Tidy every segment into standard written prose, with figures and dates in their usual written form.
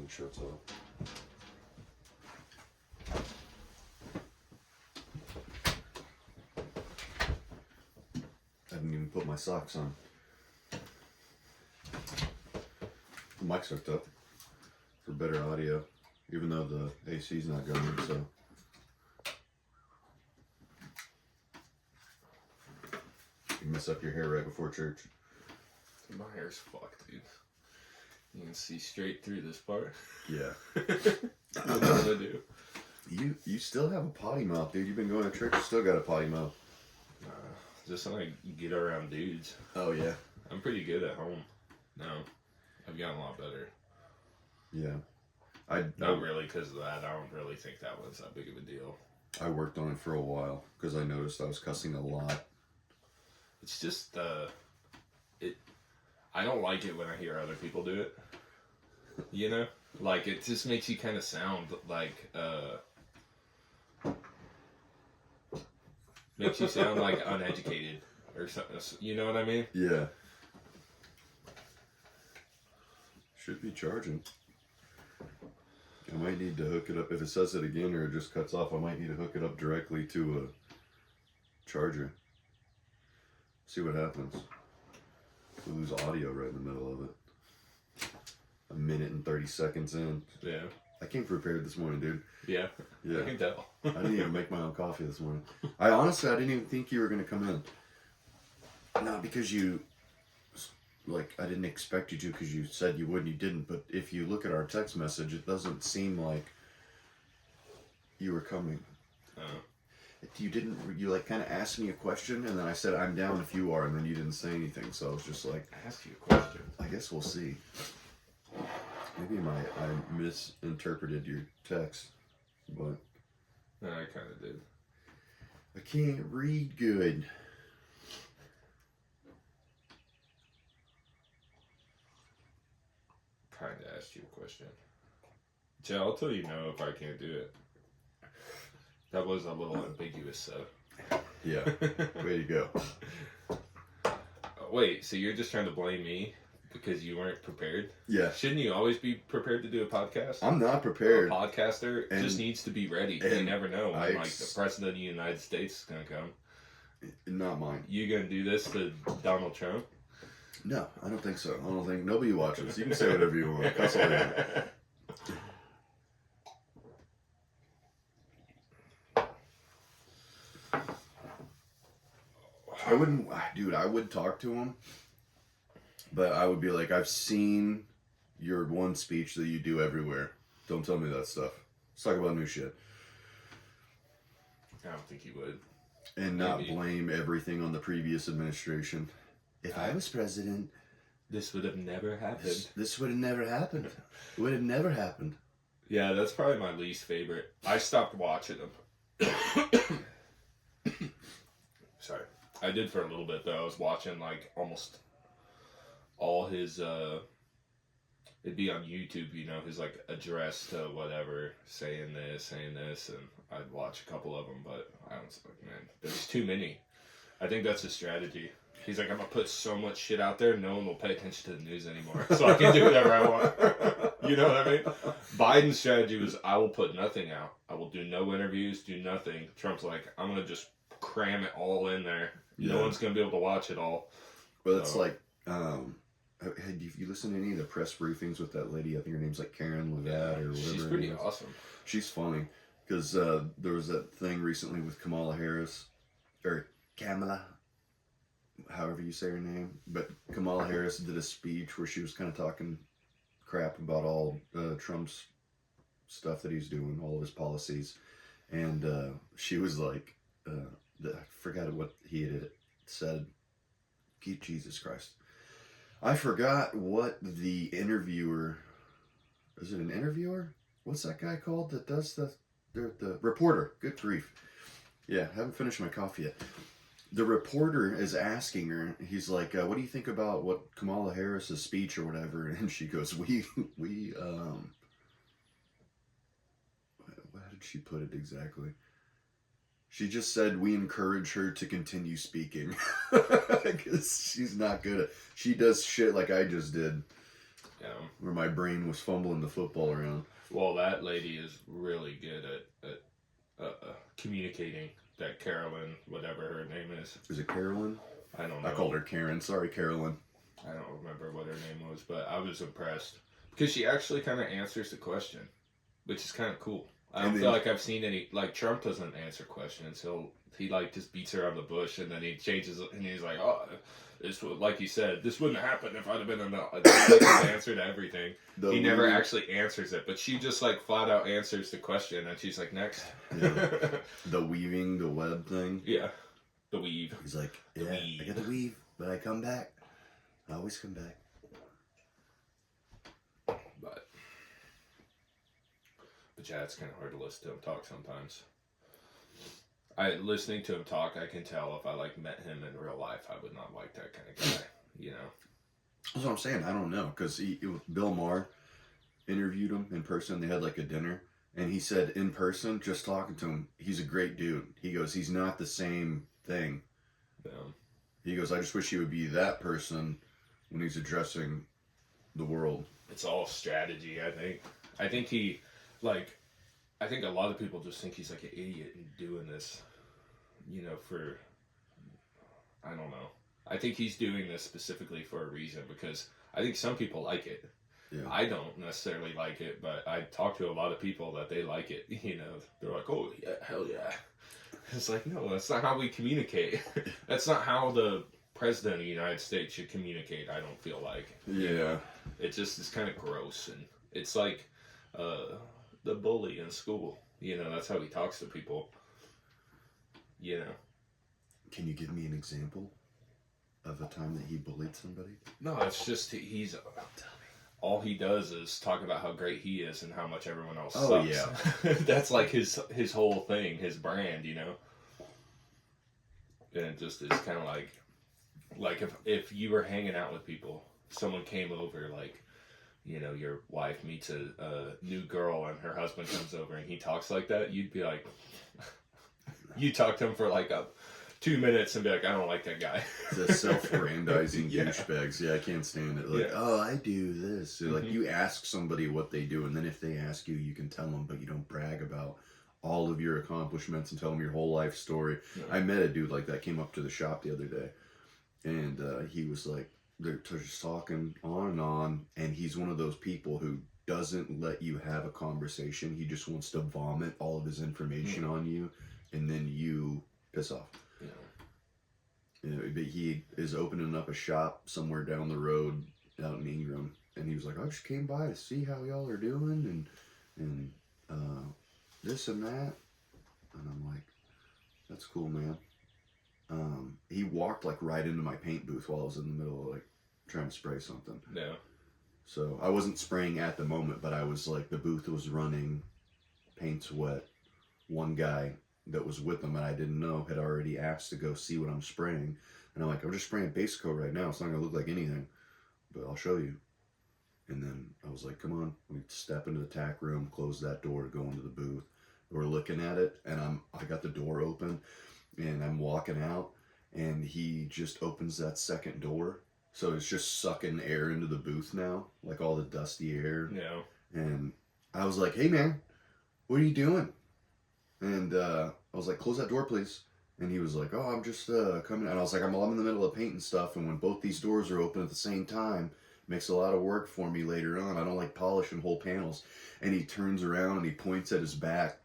shuts off. I didn't even put my socks on. The mic's hooked up for better audio, even though the AC's not going, so. You mess up your hair right before church. My hair's fucked, dude. You can see straight through this part. Yeah. What am I gonna do? You still have a potty mouth, dude. You've been going to church, you still got a potty mouth. Just when I get around dudes. Oh, yeah. I'm pretty good at home. No. I've gotten a lot better. Yeah. Not really because of that. I don't really think that was that big of a deal. I worked on it for a while because I noticed I was cussing a lot. It's just, I don't like it when I hear other people do it. You know? Like, it just makes you kind of sound like, makes you sound like uneducated or something. You know what I mean? Yeah. Should be charging. I might need to hook it up. If it says it again or it just cuts off, I might need to hook it up directly to a charger. See what happens. We lose audio right in the middle of it. A minute and 30 seconds in. Yeah. I came prepared this morning, dude. Yeah. Yeah. I can tell. I didn't even make my own coffee this morning. I didn't even think you were going to come in. Not because you, like, I didn't expect you to because you said you would and you didn't. But if you look at our text message, it doesn't seem like you were coming. You like kind of asked me a question and then I said, I'm down if you are. And then you didn't say anything. So I was just like, I asked you a question. I guess we'll see. Maybe I misinterpreted your text, but No, I kind of did. I can't read good. Kind of asked you a question. Joe, I'll tell you no if I can't do it. That was a little ambiguous, so. Yeah, way to go. Wait, so you're just trying to blame me because you weren't prepared? Yeah. Shouldn't you always be prepared to do a podcast? I'm not prepared. A podcaster just needs to be ready. You never know when like the president of the United States is going to come. Not mine. You going to do this to Donald Trump? No, I don't think so. I don't think nobody watches. You can say whatever you want. That's all you want. I would talk to him, but I would be like, I've seen your one speech that you do everywhere. Don't tell me that stuff. Let's talk about new shit. I don't think he would. And not blame everything on the previous administration. If I was president, this would have never happened. This would have never happened. It would have never happened. Yeah, that's probably my least favorite. I stopped watching them. Sorry. I did for a little bit, though. I was watching, like, almost all his, it'd be on YouTube, you know, his, like, address to whatever, saying this, and I'd watch a couple of them, but I was like, man, there's too many. I think that's his strategy. He's like, I'm going to put so much shit out there, no one will pay attention to the news anymore, so I can do whatever I want. You know what I mean? Biden's strategy was, I will put nothing out. I will do no interviews, do nothing. Trump's like, I'm going to just cram it all in there. Yeah. No one's going to be able to watch it all. Well, it's like, have you listened to any of the press briefings with that lady? I think her name's like Karen Levat or whatever. She's pretty awesome. She's funny because there was that thing recently with Kamala Harris, or Kamala, however you say her name. But Kamala Harris did a speech where she was kind of talking crap about all Trump's stuff that he's doing, all of his policies. And she was like, I forgot what he had said. Keep Jesus Christ. I forgot what the interviewer, is it an interviewer? What's that guy called that does the reporter? Good grief. Yeah, haven't finished my coffee yet. The reporter is asking her, he's like, what do you think about what Kamala Harris's speech or whatever? And she goes, how did she put it exactly? She just said, we encourage her to continue speaking. Because she's not good at, she does shit like I just did. Yeah. where my brain was fumbling the football around. Well, that lady is really good at communicating. That Carolyn, whatever her name is. Is it Carolyn? I don't know. I called her Karen. Sorry, Carolyn. I don't remember what her name was, but I was impressed. Because she actually kind of answers the question, which is kind of cool. I don't feel like I've seen any, like, Trump doesn't answer questions. He like, just beats around the bush, and then he changes it, and he's like, oh, this would, like you said, this wouldn't happen if I'd have been like his answer to everything. He never actually answers it, but she just, like, flat out answers the question, and she's like, next. Yeah. The weaving, the web thing. Yeah. The weave. He's like, yeah, I got the weave, but I come back. I always come back. But yeah, it's kind of hard to listen to him talk sometimes. Listening to him talk, I can tell if I like met him in real life, I would not like that kind of guy. You know. That's what I'm saying. I don't know, because Bill Maher interviewed him in person. They had like a dinner, and he said in person, just talking to him, he's a great dude. He goes, he's not the same thing. Yeah. He goes, I just wish he would be that person when he's addressing the world. It's all strategy, I think. I think I think a lot of people just think he's like an idiot in doing this, you know, I don't know. I think he's doing this specifically for a reason, because I think some people like it. Yeah. I don't necessarily like it, but I talk to a lot of people that they like it, you know. They're like, oh, yeah, hell yeah. It's like, no, that's not how we communicate. That's not how the president of the United States should communicate, I don't feel like. Yeah. You know? It just is kind of gross, and it's like the bully in school. You know, that's how he talks to people. You know. Can you give me an example of a time that he bullied somebody? No, it's just all he does is talk about how great he is and how much everyone else sucks. Oh, yeah. That's like his whole thing, his brand, you know. And it just is kind of like if you were hanging out with people, someone came over, like, you know, your wife meets a new girl and her husband comes over and he talks like that, you'd be like, you talk to him for like 2 minutes and be like, I don't like that guy. The self-aggrandizing Yeah. douchebags. Yeah, I can't stand it. Like, Yeah. oh, I do this. So, like, you ask somebody what they do, and then if they ask you, you can tell them, but you don't brag about all of your accomplishments and tell them your whole life story. Yeah. I met a dude like that, came up to the shop the other day, and he was like, they're just talking on, and he's one of those people who doesn't let you have a conversation. He just wants to vomit all of his information on you, and then you piss off. You know, but he is opening up a shop somewhere down the road out in Ingram, and he was like, I just came by to see how y'all are doing, and this and that, and I'm like, that's cool, man. He walked like right into my paint booth while I was in the middle of like trying to spray something. Yeah. So I wasn't spraying at the moment, but I was like, the booth was running, paint's wet. One guy that was with him and I didn't know had already asked to go see what I'm spraying, and I'm like, I'm just spraying base coat right now. It's not gonna look like anything, but I'll show you. And then I was like, come on. We step into the tack room, close that door to go into the booth. We're looking at it, and I got the door open, and I'm walking out, and he just opens that second door. So it's just sucking air into the booth now, like all the dusty air. Yeah. And I was like, hey, man, what are you doing? And I was like, close that door, please. And he was like, oh, I'm just coming. And I was like, I'm in the middle of painting stuff, and when both these doors are open at the same time, makes a lot of work for me later on. I don't like polishing whole panels. And he turns around and he points at his back,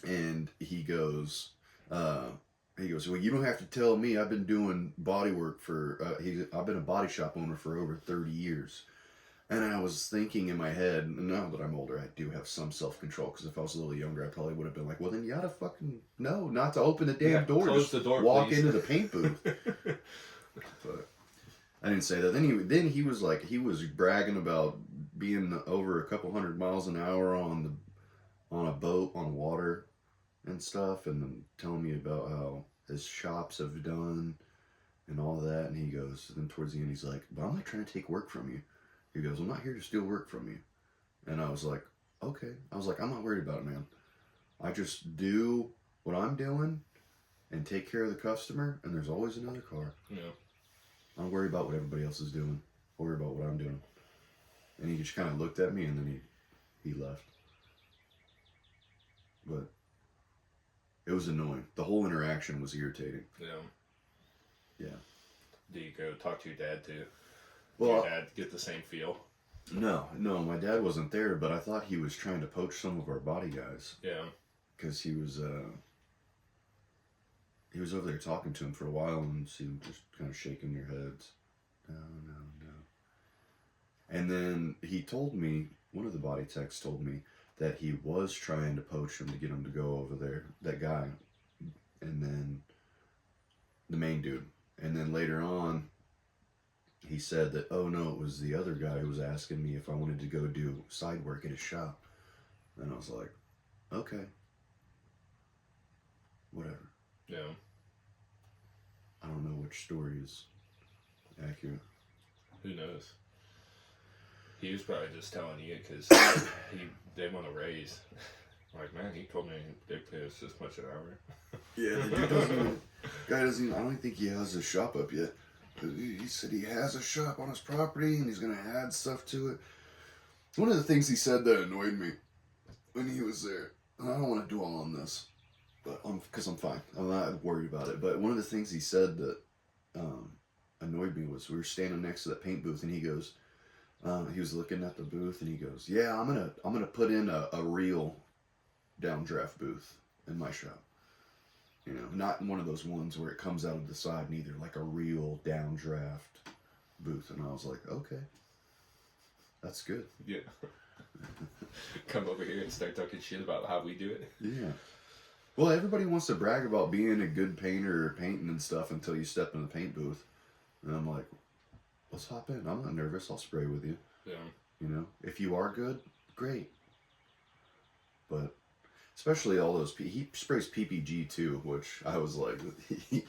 and he goes, well, you don't have to tell me. I've been doing body work I've been a body shop owner for over 30 years. And I was thinking in my head, now that I'm older, I do have some self-control, because if I was a little younger, I probably would have been like, well, then you gotta fucking know not to open the damn door. Close Just the door, walk please. into the paint booth. But I didn't say that. Then he was like, he was bragging about being over a couple 100 miles an hour on a boat on water and stuff, and then telling me about how his shops have done and all that. And he goes, then towards the end, he's like, but I'm not trying to take work from you. He goes, I'm not here to steal work from you. And I was like, okay. I was like, I'm not worried about it, man. I just do what I'm doing and take care of the customer, and there's always another car. Yeah. I don't worry about what everybody else is doing. I worry about what I'm doing. And he just kind of looked at me, and then he left. But it was annoying. The whole interaction was irritating. Yeah. Yeah. Do you go talk to your dad too? Well, Did your dad get the same feel? no, my dad wasn't there, but I thought he was trying to poach some of our body guys. Yeah. Because he was over there talking to him for a while, and seemed just kind of shaking their heads. No. And then he told me, one of the body techs told me, that he was trying to poach him to get him to go over there, that guy. And then the main dude. And then later on, he said that, oh no, it was the other guy who was asking me if I wanted to go do side work at his shop. And I was like, okay. Whatever. Yeah. I don't know which story is accurate. Who knows? He was probably just telling you because they want to raise. Like, man, he told me they pay us this much an hour. Yeah, the dude doesn't. Guy doesn't even, I don't think he has his shop up yet. He said he has a shop on his property and he's gonna add stuff to it. One of the things he said that annoyed me when he was there, and I don't want to dwell on this, but because I'm fine, I'm not worried about it. But one of the things he said that annoyed me was we were standing next to the paint booth, and he goes, he was looking at the booth, and he goes, "Yeah, I'm gonna put in a real downdraft booth in my shop. You know, not one of those ones where it comes out of the side, neither, like a real downdraft booth." And I was like, okay, that's good. Yeah. Come over here and start talking shit about how we do it. Yeah. Well, everybody wants to brag about being a good painter or painting and stuff until you step in the paint booth. And I'm like, let's hop in. I'm not nervous. I'll spray with you. Yeah. You know, if you are good, great. But especially all those, he sprays PPG too, which I was like,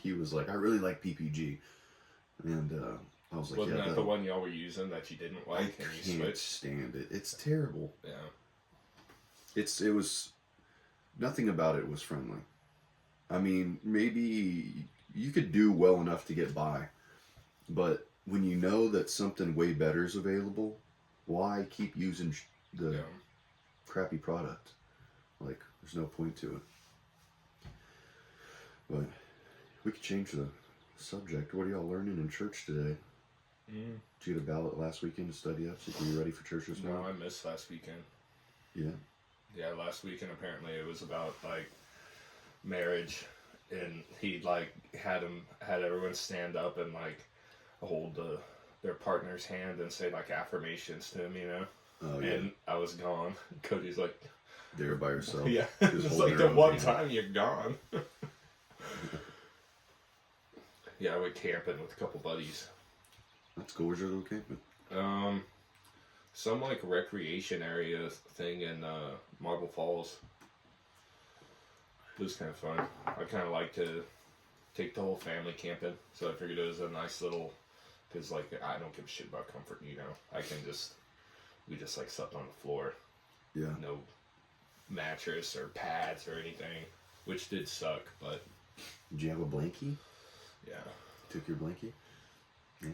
he was like, I really like PPG. And I was like, Wasn't yeah, that the one y'all were using that you didn't like and you can't switched? stand it. It's terrible. Yeah. It was, nothing about it was friendly. I mean, maybe you could do well enough to get by, but when you know that something way better is available, why keep using the crappy product? Like, there's no point to it. But we could change the subject. What are y'all learning in church today? Did you get a ballot last weekend to study up? So were you ready for church this morning? No, I missed last weekend. Yeah. Yeah, last weekend apparently it was about like marriage, and he like had everyone stand up and like hold their partner's hand and say like affirmations to him, you know. Oh yeah. And I was gone. Cody's like, there by yourself. yeah, Just it's holding like her the own one hand. time you're gone. Yeah, I went camping with a couple buddies. That's cool. Where's your little camping? Some like recreation area thing in Marble Falls. It was kind of fun. I kind of like to take the whole family camping, so I figured it was a nice little, because like I don't give a shit about comfort, you know. We just like slept on the floor. Yeah. No mattress or pads or anything, which did suck, but Did you have a blankie? yeah. Took your blankie? Yeah.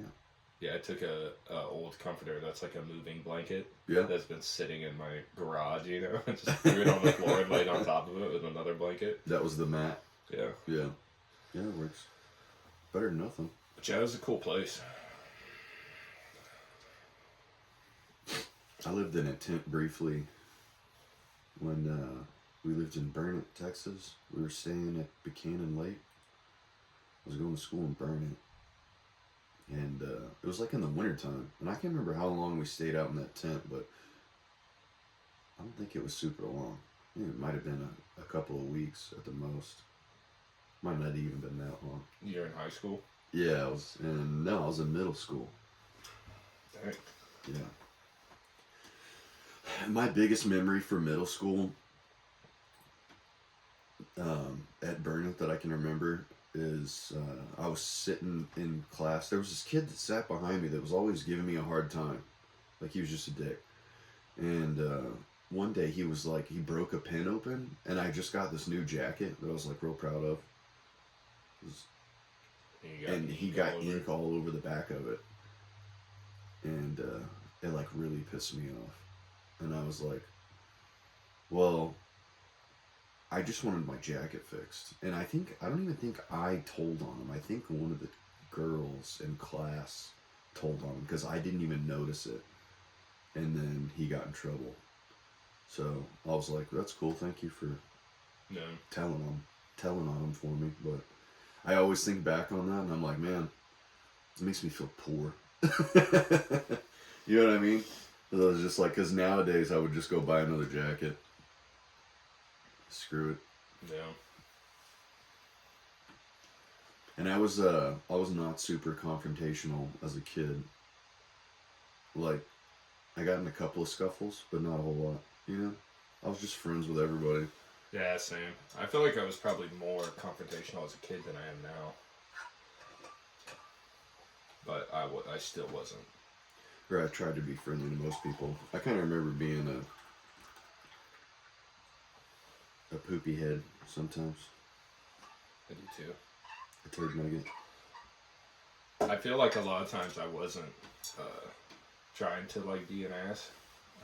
Yeah, I took a old comforter that's like a moving blanket. Yeah. That's been sitting in my garage, you know. I just threw it on the floor and laid on top of it with another blanket. That was the mat. Yeah. Yeah. Yeah, it works. Better than nothing. But yeah, it was a cool place. I lived in a tent briefly when we lived in Burnett, Texas. We were staying at Buchanan Lake. I was going to school in Burnett. And it was like in the wintertime. And I can't remember how long we stayed out in that tent, but I don't think it was super long. I think it might have been a couple of weeks at the most. Might not have even been that long. You're in high school? Yeah, I was in middle school. Dang. Yeah. My biggest memory for middle school at Burnett that I can remember is I was sitting in class. There was this kid that sat behind me that was always giving me a hard time. Like he was just a dick. And one day he was like, he broke a pen open, and I just got this new jacket that I was like real proud of. And he got ink all over the back of it. And it like really pissed me off. And I was like, well, I just wanted my jacket fixed. And I don't even think I told on him. I think one of the girls in class told on him because I didn't even notice it. And then he got in trouble. So I was like, that's cool. Thank you for telling on him for me. But I always think back on that and I'm like, man, it makes me feel poor. You know what I mean? So I was just like, because nowadays I would just go buy another jacket. Screw it. Yeah. And I was not super confrontational as a kid. Like, I got in a couple of scuffles, but not a whole lot. You know, I was just friends with everybody. Yeah, same. I feel like I was probably more confrontational as a kid than I am now. But I still wasn't. Or I tried to be friendly to most people. I kind of remember being a poopy head sometimes. I do too. A turd nugget. I feel like a lot of times I wasn't trying to like be an ass.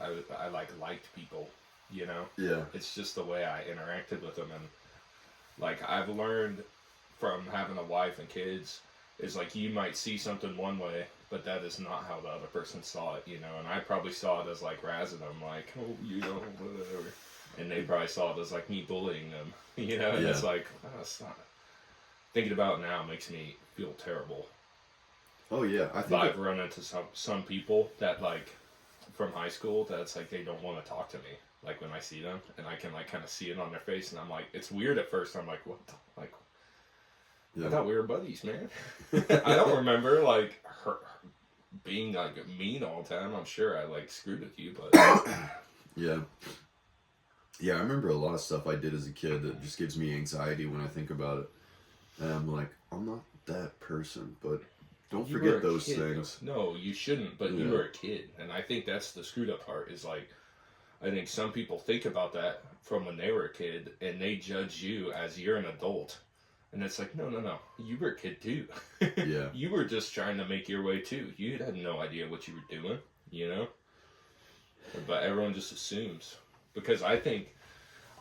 I like liked people, you know? Yeah. It's just the way I interacted with them. And like I've learned from having a wife and kids is like you might see something one way, but that is not how the other person saw it, you know? And I probably saw it as like razzing them, like, oh, you know, whatever. And they probably saw it as like me bullying them, you know? And Yeah. it's like, oh, it's not. Thinking about it now makes me feel terrible. Oh yeah, I think But I've run into some people that like from high school that's like they don't want to talk to me like when I see them, and I can like kind of see it on their face, and I'm like, it's weird at first. I'm like, what the, like yeah. I thought we were buddies, man. I don't remember like her being like mean all the time. I'm sure I like screwed with you, but Yeah. Yeah, I remember a lot of stuff I did as a kid that just gives me anxiety when I think about it. And I'm like, I'm not that person, but don't you were forget a those kid, things. though. No, you shouldn't, but you Yeah. were a kid, and I think that's the screwed up part is like I think some people think about that from when they were a kid, and they judge you as you're an adult. And it's like, no, you were a kid too. Yeah. You were just trying to make your way too. You had no idea what you were doing, you know? But everyone just assumes. Because I think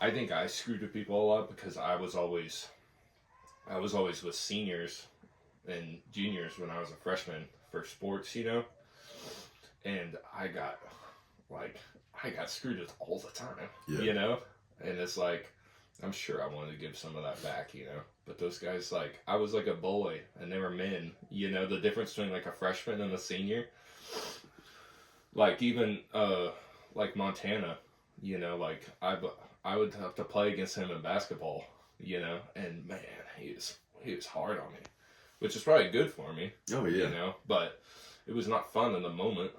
I screwed with people a lot because I was always with seniors and juniors when I was a freshman for sports, you know? And I got screwed with all the time, Yeah. you know? And it's like, I'm sure I wanted to give some of that back, you know? But those guys, like, I was like a boy and they were men, you know? The difference between like a freshman and a senior. Like even, like Montana, you know, like I would have to play against him in basketball, you know? And man, he was hard on me, which is probably good for me. Oh yeah. You know, but it was not fun in the moment.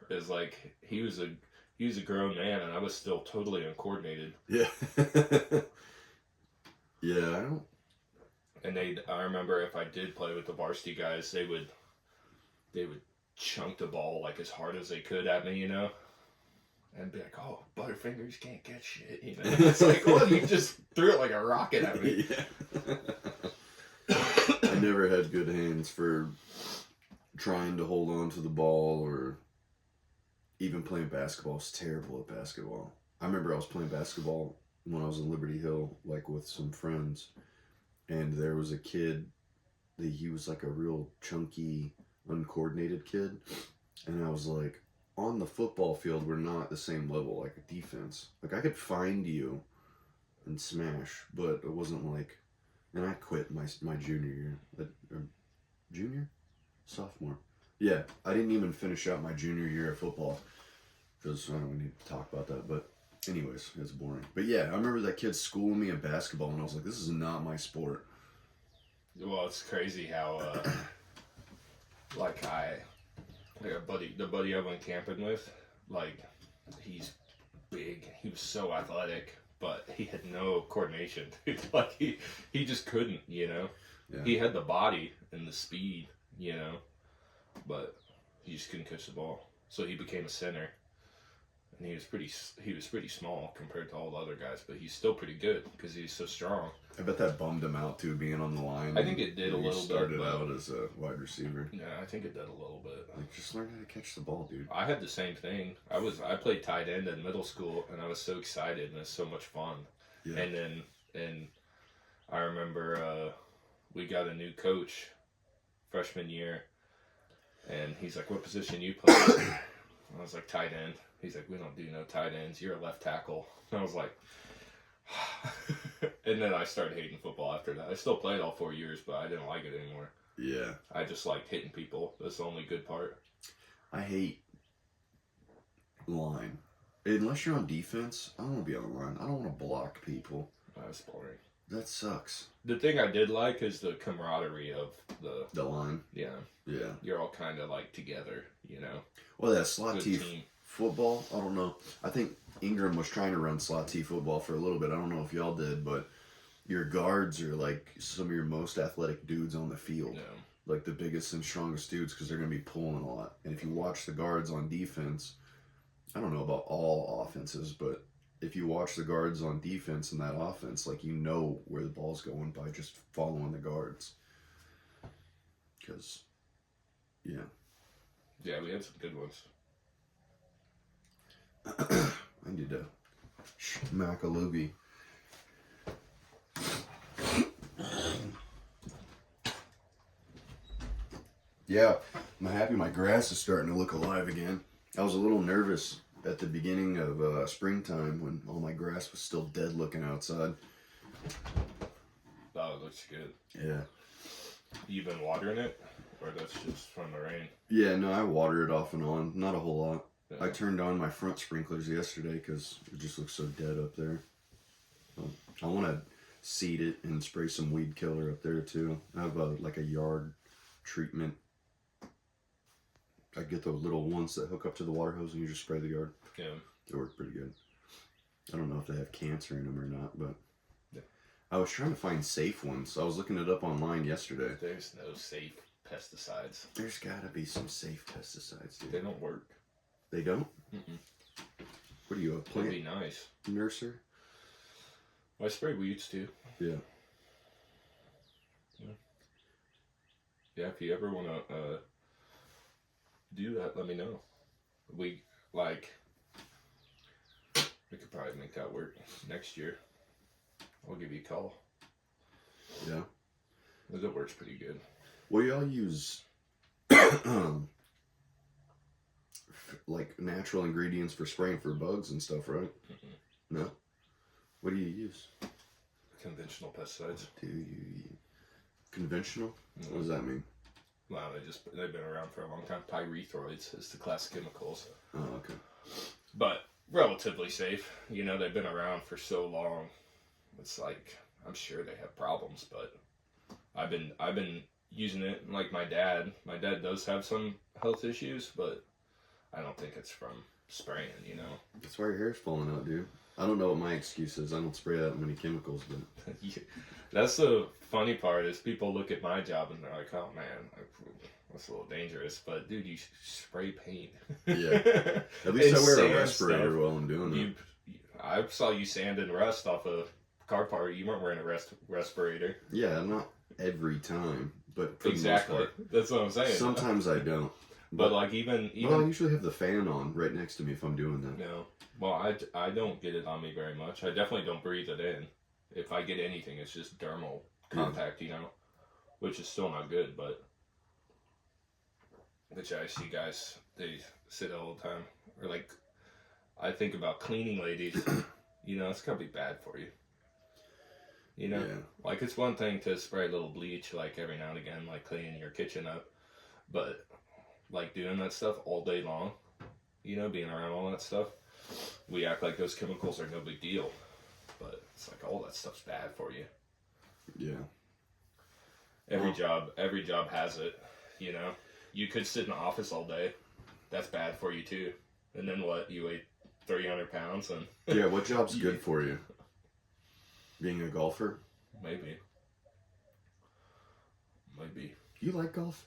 It's like he was a grown man, and I was still totally uncoordinated. Yeah. Yeah, I don't. And I remember if I did play with the varsity guys, they would chunk the ball like as hard as they could at me, you know, and be like, "Oh, Butterfingers can't get shit," you know. It's like, well, you just threw it like a rocket at me. Yeah. I never had good hands for trying to hold on to the ball or even playing basketball. I was terrible at basketball. I remember I was playing basketball when I was in Liberty Hill, like with some friends, and there was a kid that he was like a real chunky, uncoordinated kid, and I was like, on the football field, we're not the same level, like a defense. Like I could find you and smash, but it wasn't like. And I quit my junior year. Junior? Sophomore. Yeah, I didn't even finish out my junior year of football. Because I don't need to talk about that. But anyways, it's boring. But yeah, I remember that kid schooling me in basketball. And I was like, this is not my sport. Well, it's crazy how, like the buddy I went camping with, like, he's big. He was so athletic. But he had no coordination. Like he just couldn't, you know. Yeah. He had the body and the speed, you know, but he just couldn't catch the ball. So he became a center, and he was pretty small compared to all the other guys, but he's still pretty good because he's so strong. I bet that bummed him out too, being on the line. I think it did a little bit. He started out as a wide receiver. Yeah, I think it did a little bit. Like, just learn how to catch the ball, dude. I had the same thing. I played tight end in middle school, and I was so excited, and it was so much fun. Yeah. And I remember we got a new coach freshman year, and he's like, "What position you play?" I was like, "Tight end." He's like, "We don't do no tight ends. You're a left tackle." And I was like, and then I started hating football after that. I still played all 4 years, but I didn't like it anymore. Yeah. I just liked hitting people. That's the only good part. I hate line. Unless you're on defense, I don't want to be on the line. I don't want to block people. That's boring. That sucks. The thing I did like is the camaraderie of the line. Yeah. Yeah. You're all kind of like together, you know. Well, that slot Good T team. football, I don't know. I think Ingram was trying to run slot T football for a little bit. I don't know if y'all did, but your guards are like some of your most athletic dudes on the field. Yeah. Like the biggest and strongest dudes because they're going to be pulling a lot. And if you watch the guards on defense, I don't know about all offenses, but if you watch the guards on defense in that offense, like, you know where the ball's going by just following the guards. Because, yeah. Yeah, we had some good ones. I need to smack a loogie. Yeah, I'm happy my grass is starting to look alive again. I was a little nervous at the beginning of springtime when all my grass was still dead looking outside. Oh, it looks good. Yeah. You been watering it? Or that's just from the rain? Yeah, no, I water it off and on. Not a whole lot. Yeah. I turned on my front sprinklers yesterday because it just looks so dead up there. I want to seed it and spray some weed killer up there too. I have like a yard treatment. I get those little ones that hook up to the water hose and you just spray the yard. Yeah. They work pretty good. I don't know if they have cancer in them or not, but yeah. I was trying to find safe ones. I was looking it up online yesterday. There's no safe pesticides. There's gotta be some safe pesticides, dude. They don't work. They don't? Mm-mm. What are you, a Would plant be nice. nurser? I spray weeds too. Yeah. Yeah, if you ever want to do that, let me know. We could probably make that work next year. I'll give you a call. Yeah. Because it works pretty good. Well, y'all use like natural ingredients for spraying for bugs and stuff, right? Mm-mm. No. What do you use? Conventional pesticides. Do you conventional? Mm-hmm. What does that mean? Well, they've been around for a long time. Pyrethroids is the class chemicals. Oh, okay. But relatively safe. You know, they've been around for so long. It's like, I'm sure they have problems, but I've been using it. Like my dad does have some health issues, but I don't think it's from spraying, you know. That's why your hair's falling out, dude. I don't know what my excuse is. I don't spray that many chemicals, but That's the funny part is people look at my job and they're like, oh man, that's a little dangerous. But dude, you spray paint. Yeah. At least I wear a sand respirator stuff. while I'm doing that. I saw you sanding rust off a car part. You weren't wearing a respirator. Yeah, not every time, but for Exactly. the most part. That's what I'm saying. Sometimes I don't. But like even well, I usually have the fan on right next to me if I'm doing that. no. Well, I don't get it on me very much. I definitely don't breathe it in. If I get anything, it's just dermal contact, you know, which is still not good. But which I see guys, they say that all the time. Or like, I think about cleaning ladies. You know, it's gonna be bad for you. You know, Yeah. like it's one thing to spray a little bleach like every now and again, like cleaning your kitchen up, but like doing that stuff all day long, you know, being around all that stuff, we act like those chemicals are no big deal, but it's like all that stuff's bad for you. Yeah. Every job has it, you know. You could sit in the office all day, that's bad for you too. And then what? You weigh 300 pounds and Yeah, what job's good for you? Being a golfer? maybe. You like golf?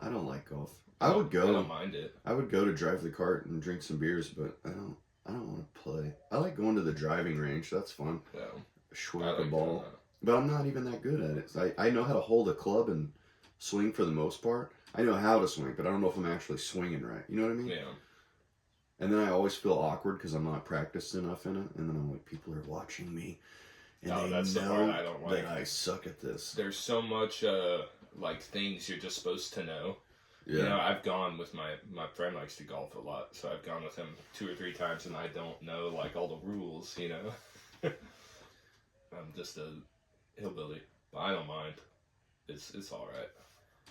I don't like golf. I would go. I don't mind it. I would go to drive the cart and drink some beers, but I don't want to play. I like going to the driving range. That's fun. Yeah. Swing the ball. But I'm not even that good at it. I know how to hold a club and swing for the most part. I know how to swing, but I don't know if I'm actually swinging right. You know what I mean? Yeah. And then I always feel awkward because I'm not practiced enough in it. And then I'm like, people are watching me. And that's the part I don't like. That I suck at this. There's so much, like, things you're just supposed to know. Yeah. You know, I've gone with my friend likes to golf a lot, so I've gone with him 2 or 3 times, and I don't know, like, all the rules, you know? I'm just a hillbilly, but I don't mind. It's alright.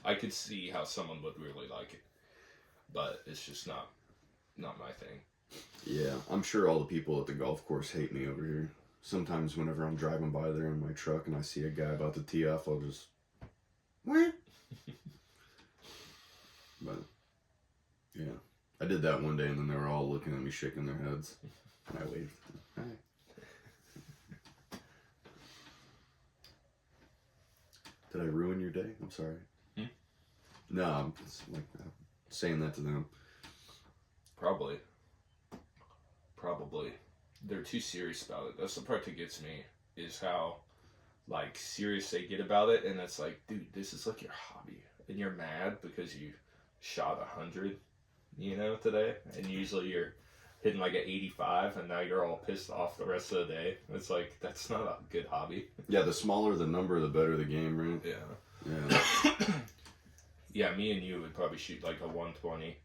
I could see how someone would really like it, but it's just not my thing. Yeah, I'm sure all the people at the golf course hate me over here. Sometimes whenever I'm driving by there in my truck and I see a guy about to tee off, I'll just... What? But, yeah. I did that one day and then they were all looking at me shaking their heads. And I waved. Hi. Did I ruin your day? I'm sorry. No, I'm just like saying that to them. Probably. They're too serious about it. That's the part that gets me, is how, like, serious they get about it, and it's like, dude, this is like your hobby, and you're mad because you shot 100, you know, today, and usually you're hitting like an 85, and now you're all pissed off the rest of the day. It's like, that's not a good hobby. Yeah, the smaller the number, the better the game, right? Yeah. Yeah. Yeah, me and you would probably shoot like a 120.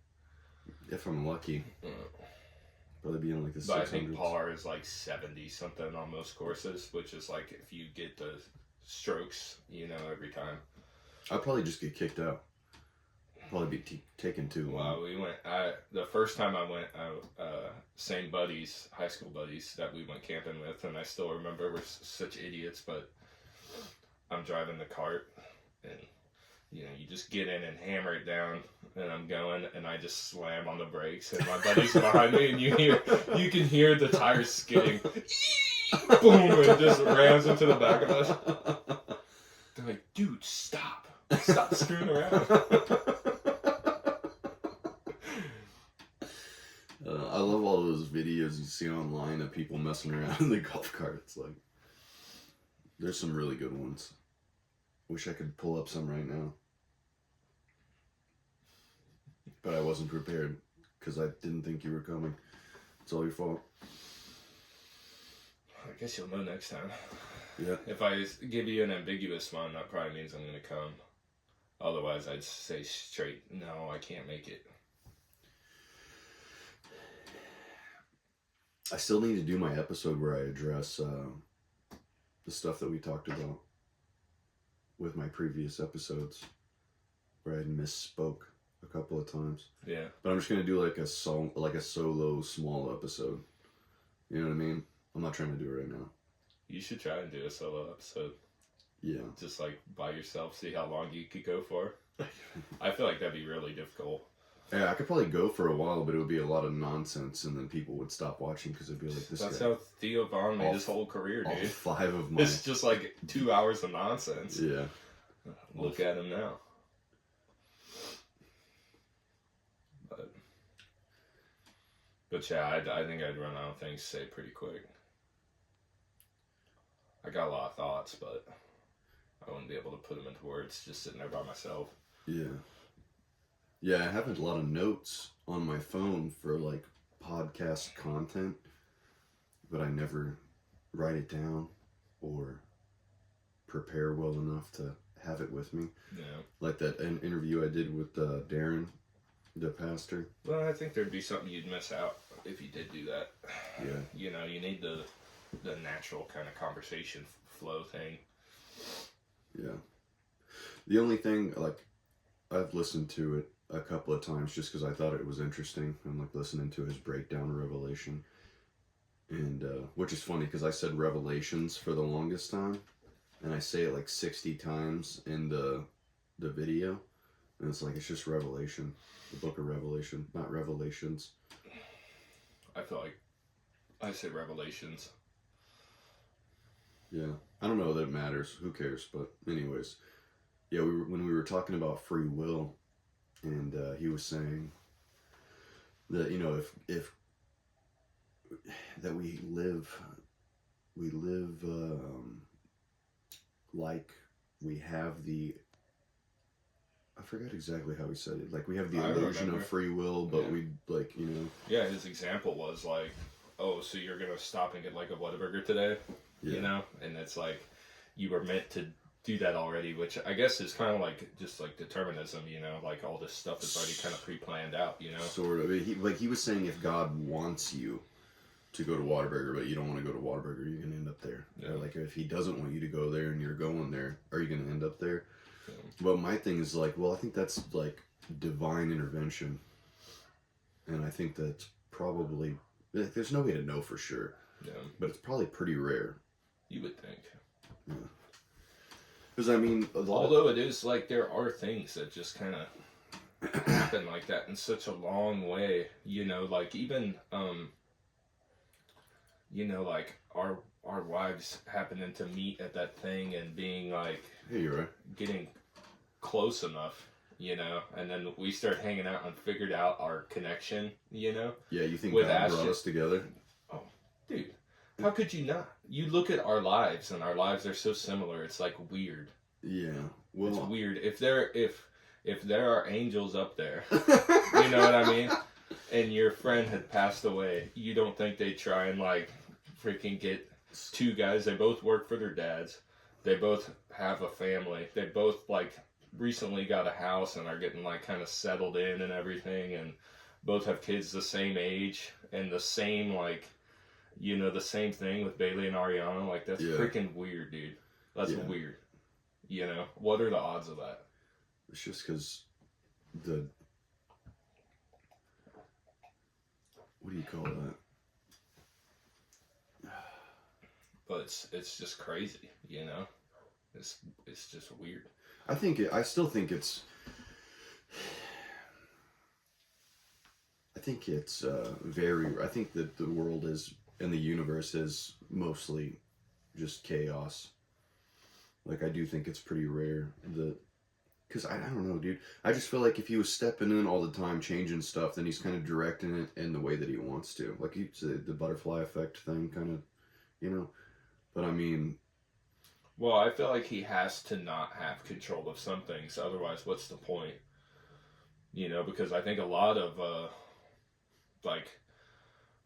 If I'm lucky. Probably be in like the 600s. But I think par is like 70 something on most courses, which is like if you get the strokes, you know, every time. I'd probably just get kicked out. Probably be taken too long. Wow, the first time I went out, same buddies, high school buddies that we went camping with, and I still remember we're such idiots, but I'm driving the cart, and you know, you just get in and hammer it down, and I'm going, and I just slam on the brakes, and my buddy's behind me, and you can hear the tires skidding. Boom, and it just rams into the back of us. They're like, dude, stop screwing around. I love all those videos you see online of people messing around in the golf cart. It's like, there's some really good ones. Wish I could pull up some right now. But I wasn't prepared because I didn't think you were coming. It's all your fault. I guess you'll know next time. Yeah. If I give you an ambiguous one, that probably means I'm going to come. Otherwise, I'd say straight, no, I can't make it. I still need to do my episode where I address the stuff that we talked about with my previous episodes, where I misspoke a couple of times. Yeah. But I'm just gonna do like a solo small episode. You know what I mean? I'm not trying to do it right now. You should try and do a solo episode. Yeah. Just like by yourself, see how long you could go for. I feel like that'd be really difficult. Yeah, I could probably go for a while, but it would be a lot of nonsense, and then people would stop watching because it'd be like this. That's guy, how Theo Vaughn made his whole career, dude. All 5 of my. It's just like 2 hours of nonsense. Yeah. Look at him now. But yeah, I think I'd run out of things to say pretty quick. I got a lot of thoughts, but I wouldn't be able to put them into words just sitting there by myself. Yeah. Yeah, I have a lot of notes on my phone for like podcast content, but I never write it down or prepare well enough to have it with me. Yeah. Like that interview I did with Darren, the pastor. Well, I think there'd be something you'd miss out if you did do that. Yeah. You know, you need the natural kind of conversation flow thing. Yeah. The only thing, like, I've listened to it a couple of times just because I thought it was interesting. I'm like listening to his breakdown of Revelation. And, which is funny because I said Revelations for the longest time. And I say it like 60 times in the video. And it's like, it's just Revelation. The book of Revelation, not Revelations. I feel like I say Revelations. Yeah. I don't know that it matters. Who cares? But anyways. Yeah, when we were talking about free will, and he was saying that, you know, if that we live like we have the, I forgot exactly how he said it. Like we have the I illusion remember. of free will, but Yeah. we, like, you know. Yeah, his example was like, oh, so you're gonna stop and get like a Whataburger today, Yeah. you know? And it's like you were meant to do that already, which I guess is kind of like just like determinism, you know? Like all this stuff is already kind of pre-planned out, you know? Sort of. He was saying if God wants you to go to Whataburger, but you don't want to go to Whataburger, you're gonna end up there. Yeah. Or like if he doesn't want you to go there and you're going there, are you gonna end up there? Yeah. Well, my thing is like, well, I think that's like divine intervention, and I think that's probably, there's no way to know for sure. Yeah. But it's probably pretty rare. You would think. Yeah. Because I mean, Although it is like there are things that just kind of happen like that in such a long way, you know, like even you know, like our wives happening to meet at that thing and being like, hey, you're right. getting close enough, you know, and then we start hanging out and figured out our connection, you know. Yeah, you think With God brought Ashton. us together? Oh, dude, how could you not? You look at our lives, and our lives are so similar. It's like weird. Yeah. Well, It's weird. If there are angels up there, you know what I mean? And your friend had passed away, you don't think they'd try and like freaking get two guys? They both work for their dads. They both have a family. They both like recently got a house and are getting like kind of settled in and everything, and both have kids the same age and the same, like, you know, the same thing with Bailey and Ariana. Like, that's Yeah. freaking weird, dude. That's Yeah. weird. You know, what are the odds of that? it's just because the, what do you call that? But it's just crazy, you know. It's just weird. I still think it's. I think it's very. I think that the world is, and the universe is mostly just chaos. Like, I do think it's pretty rare that. Because I don't know, dude. I just feel like if he was stepping in all the time, changing stuff, then he's kind of directing it in the way that he wants to. Like, the butterfly effect thing, kind of, you know. But I mean. Well, I feel like he has to not have control of some things. Otherwise, what's the point? You know, because I think a lot of, like,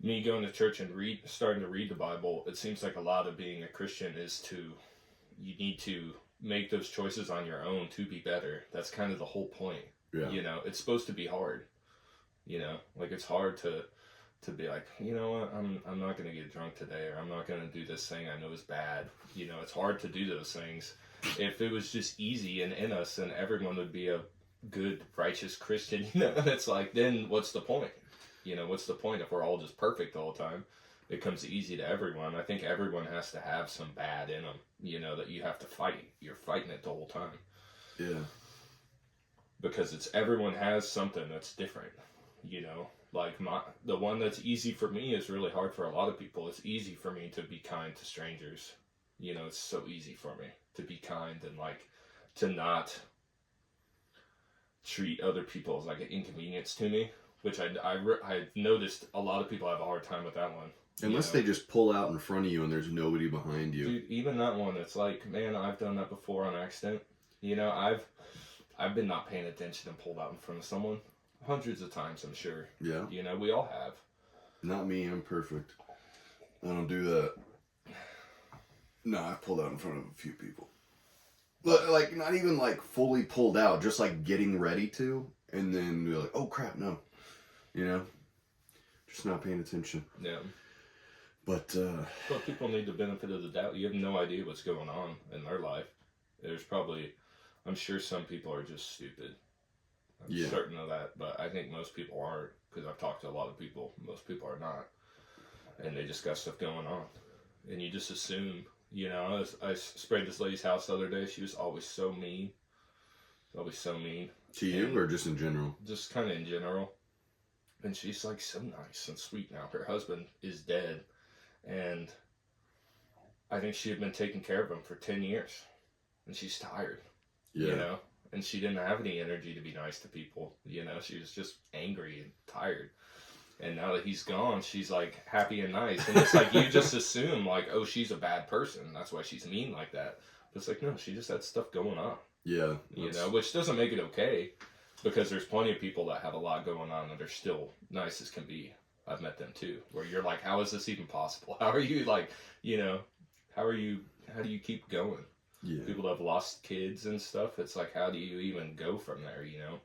me going to church and starting to read the Bible, it seems like a lot of being a Christian is you need to make those choices on your own to be better. That's kind of the whole point. Yeah. You know, it's supposed to be hard. You know, like, it's hard to be like, you know what, I'm not going to get drunk today, or I'm not going to do this thing I know is bad. You know, it's hard to do those things. If it was just easy and in us, and everyone would be a good, righteous Christian, you know, it's like, then what's the point? You know, what's the point if we're all just perfect all the time? It comes easy to everyone. I think everyone has to have some bad in them, you know, that you have to fight. You're fighting it the whole time. Yeah. Because everyone has something that's different, you know. Like, the one that's easy for me is really hard for a lot of people. It's easy for me to be kind to strangers. You know, it's so easy for me to be kind and, like, to not treat other people as, like, an inconvenience to me. Which I've noticed a lot of people have a hard time with that one. Unless they just pull out in front of you and there's nobody behind you. Dude, even that one, it's like, man, I've done that before on accident. You know, I've been not paying attention and pulled out in front of someone. Hundreds of times, I'm sure. Yeah. You know, we all have. Not me, I'm perfect. I don't do that. No, I've pulled out in front of a few people. But, like, not even, like, fully pulled out, just, like, getting ready to, and then be like, oh, crap, no. You know? Just not paying attention. Yeah. But people need the benefit of the doubt. You have no idea what's going on in their life. There's probably, I'm sure some people are just stupid. I'm certain of that, but I think most people aren't, because I've talked to a lot of people. Most people are not, and they just got stuff going on, and you just assume. You know, I sprayed this lady's house the other day. She was always so mean. Always so mean. To you, or just in general? Just kind of in general. And she's like so nice and sweet now. Her husband is dead, and I think she had been taking care of him for 10 years, and she's tired. Yeah. You know? And she didn't have any energy to be nice to people. You know, she was just angry and tired. And now that he's gone, she's like happy and nice. And it's like you just assume like, oh, she's a bad person. That's why she's mean like that. But it's like, no, she just had stuff going on. Yeah. You know, which doesn't make it okay. Because there's plenty of people that have a lot going on that are still nice as can be. I've met them too. Where you're like, how is this even possible? How are you like, you know, how do you keep going? Yeah. People that have lost kids and stuff. It's like, how do you even go from there, you know?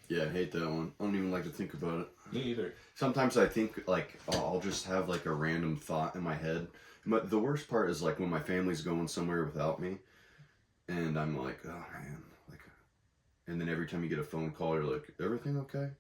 Yeah, I hate that one. I don't even like to think about it. Me either. Sometimes I think, like, I'll just have, like, a random thought in my head. But the worst part is, like, when my family's going somewhere without me, and I'm like, oh, man. Like, and then every time you get a phone call, you're like, everything okay?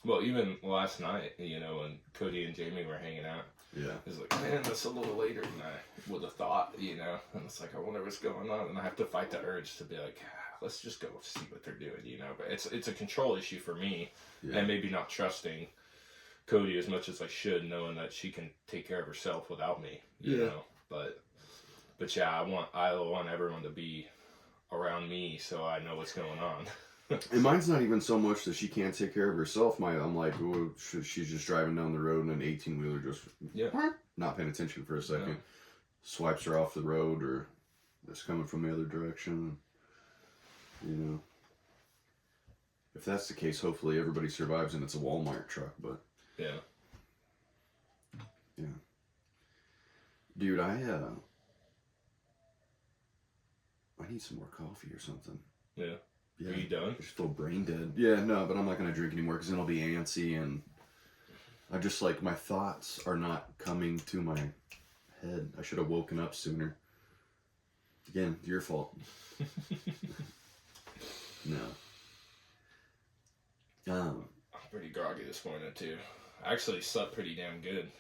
Well, even last night, you know, when Cody and Jamie were hanging out, Yeah. it's like, man, that's a little later than I would have thought, you know? And it's like, I wonder what's going on. And I have to fight the urge to be like, let's just go see what they're doing, you know? But it's a control issue for me, Yeah. and maybe not trusting Cody as much as I should, knowing that she can take care of herself without me, you know? But yeah, I want everyone to be around me so I know what's going on. And mine's not even so much that she can't take care of herself. I'm like, oh, she's just driving down the road and an 18-wheeler just not paying attention for a second. Yeah. Swipes her off the road, or it's coming from the other direction. You know. If that's the case, hopefully everybody survives and it's a Walmart truck, but... Yeah. Yeah. Dude, I need some more coffee or something. Yeah. Yeah. Are you done? I just feel brain dead. Yeah, no, but I'm not going to drink anymore because then I'll be antsy, and I just, like, my thoughts are not coming to my head. I should have woken up sooner. Again, your fault. No. I'm pretty groggy this morning, too. I actually slept pretty damn good.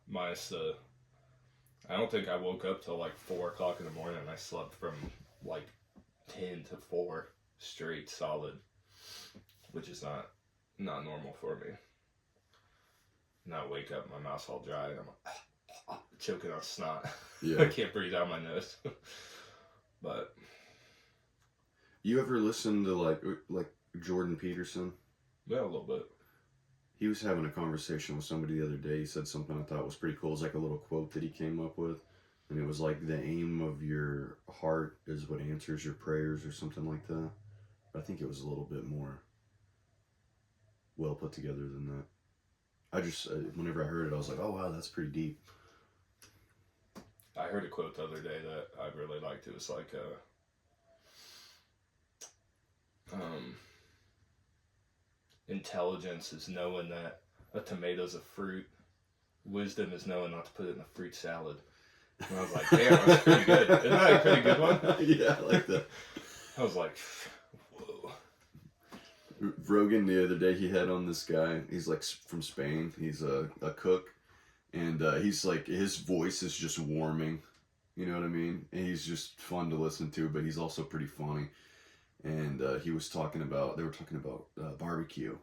Minus the... I don't think I woke up till, like, 4 o'clock in the morning. I slept from, like, 10 to 4 straight solid, which is not normal for me. And I wake up, my mouth's all dry, and I'm choking on snot. Yeah. I can't breathe out my nose. But you ever listen to like Jordan Peterson? yeah, a little bit. He was having a conversation with somebody the other day. He said something I thought was pretty cool. It was like a little quote that he came up with. And it was like, the aim of your heart is what answers your prayers, or something like that. But I think it was a little bit more well put together than that. I just, whenever I heard it, I was like, oh wow, that's pretty deep. I heard a quote the other day that I really liked. It was like, intelligence is knowing that a tomato's a fruit. Wisdom is knowing not to put it in a fruit salad. And I was like, damn, that's pretty good. Isn't that a pretty good one? Yeah, I like that. I was like, whoa. Rogan the other day, he had on this guy. He's like from Spain. He's a cook. And he's like, his voice is just warming. You know what I mean? And he's just fun to listen to, but he's also pretty funny. And they were talking about barbecue.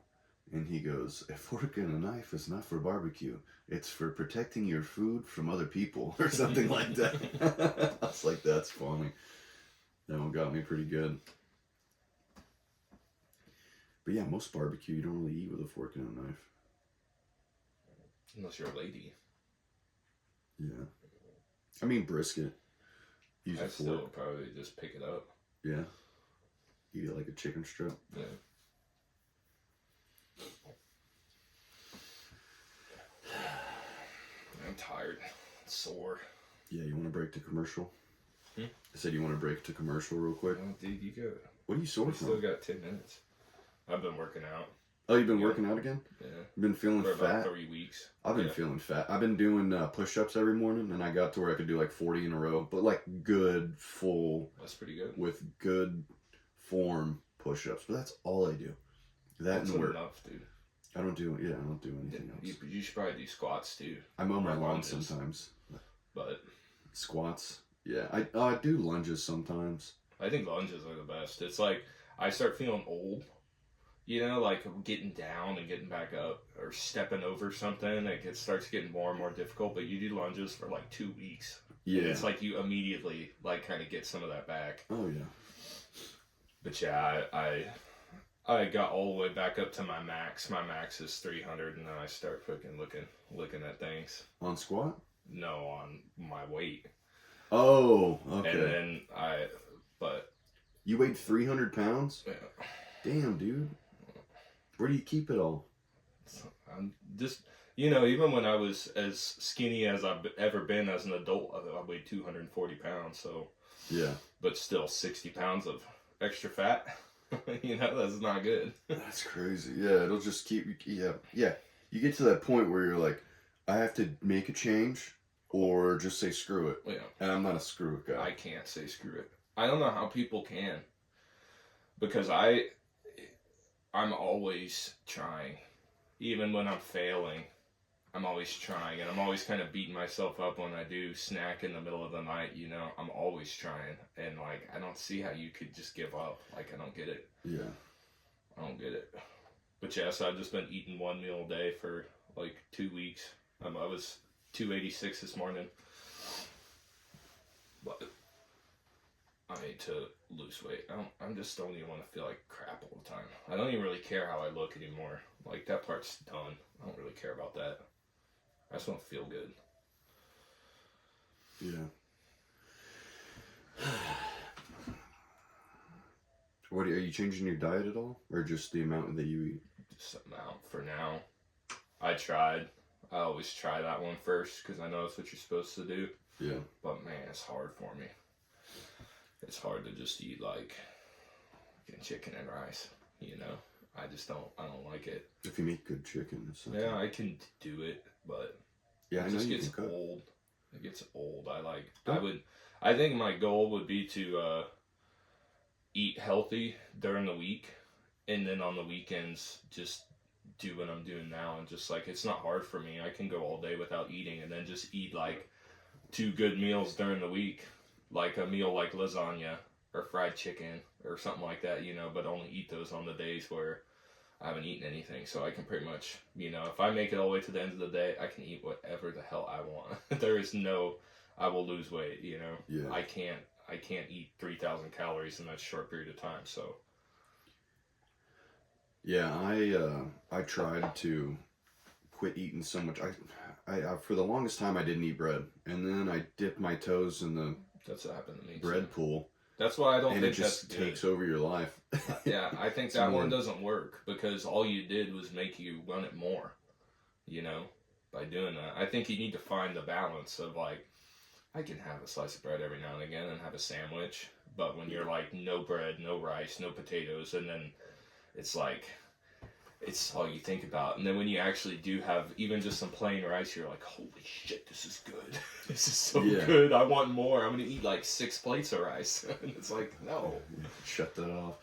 And he goes, a fork and a knife is not for barbecue. It's for protecting your food from other people, or something like that. I was like, that's funny. That one got me pretty good. But yeah, most barbecue you don't really eat with a fork and a knife. Unless you're a lady. Yeah. I mean, brisket. Use a Still fork. probably just pick it up. Yeah. Eat it like a chicken strip. Yeah. I'm tired. Sore. Yeah, you want to break to commercial? Hmm? I said you want to break to commercial real quick. Oh, dude, you go. What are you sore We from? still got 10 minutes. I've been working out. Oh, you've been working out again? Yeah. You've been feeling For about fat? 3 weeks. I've been feeling fat. I've been doing push-ups every morning, and I got to where I could do like 40 in a row, but like good, full, That's pretty good. with good form push-ups. But that's all I do. That That's and work. enough, dude. I don't do anything else. You should probably do squats, too. I mow my or lawn lunges. sometimes. But Squats. Yeah, I do lunges sometimes. I think lunges are the best. It's like, I start feeling old. You know, like getting down and getting back up, or stepping over something, it starts getting more and more difficult. But you do lunges for like 2 weeks. Yeah. And it's like you immediately like kind of get some of that back. Oh yeah. But yeah, I got all the way back up to my max. My max is 300, and then I start fucking looking at things. On squat? No, on my weight. Oh, okay. And then but you weighed 300 pounds? yeah. Damn, dude. Where do you keep it all? I'm just, even when I was as skinny as I've ever been as an adult, I weighed 240 pounds. So Yeah. But still 60 pounds of extra fat. That's not good. That's crazy. Yeah, it'll just keep. Yeah. You get to that point where you're like, I have to make a change, or just say screw it. Yeah. And I'm not a screw it guy. I can't say screw it. I don't know how people can, because I'm always trying, even when I'm failing. I'm always trying, and I'm always kind of beating myself up when I do snack in the middle of the night, I'm always trying, and, like, I don't see how you could just give up. Like, I don't get it. Yeah. I don't get it. But, yeah, so I've just been eating one meal a day for, like, 2 weeks. I was 286 this morning. But I need to lose weight. I just don't even want to feel like crap all the time. I don't even really care how I look anymore. Like, that part's done. I don't really care about that. I just want to feel good. Yeah. Are you changing your diet at all, or just the amount that you eat? Just amount for now. I tried. I always try that one first because I know it's what you're supposed to do. Yeah. But man, it's hard for me. It's hard to just eat like chicken and rice. I just don't. I don't like it. If you make good chicken, it's okay. Yeah, I can do it, but yeah, it I know just you gets can cook. old. It gets old. I think my goal would be to eat healthy during the week, and then on the weekends just do what I'm doing now, and just like it's not hard for me. I can go all day without eating, and then just eat like 2 good meals during the week, like a meal like lasagna or fried chicken or something like that, but only eat those on the days where I haven't eaten anything. So I can pretty much, if I make it all the way to the end of the day, I can eat whatever the hell I want. There is no, I will lose weight, Yeah. I can't eat 3,000 calories in that short period of time. So yeah, I tried to quit eating so much. I for the longest time I didn't eat bread, and then I dipped my toes in the that's what happened to me. bread pool. That's why I don't and think it just that's good. takes over your life. Yeah, I think that one doesn't work because all you did was make you want it more, by doing that. I think you need to find the balance of like, I can have a slice of bread every now and again and have a sandwich, but when you're like no bread, no rice, no potatoes, and then it's like, it's all you think about. And then when you actually do have even just some plain rice, you're like, holy shit, this is good. This is so good. I want more. I'm going to eat like 6 plates of rice. And it's like, no. Shut that off.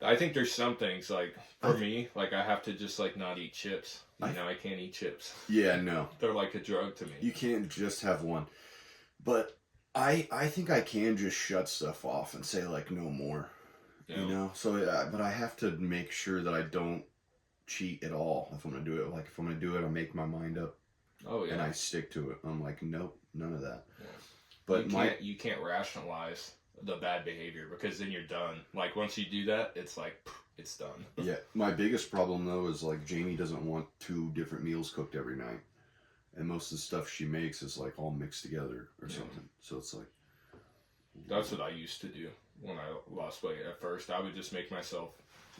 I think there's some things like, for me, like I have to just like not eat chips. I can't eat chips. Yeah, no. They're like a drug to me. You can't just have one. But I think I can just shut stuff off and say like no more. Yeah. So, but I have to make sure that I don't cheat at all if I'm gonna do it. Like if I'm gonna do it, I make my mind up. Oh yeah. And I stick to it. I'm like, nope, none of that. Yeah. But you can't rationalize the bad behavior because then you're done. Like once you do that, it's like it's done. Yeah, my biggest problem though is like Jamie doesn't want 2 different meals cooked every night, and most of the stuff she makes is like all mixed together or something. So it's like that's what I used to do when I lost weight. At first, I would just make myself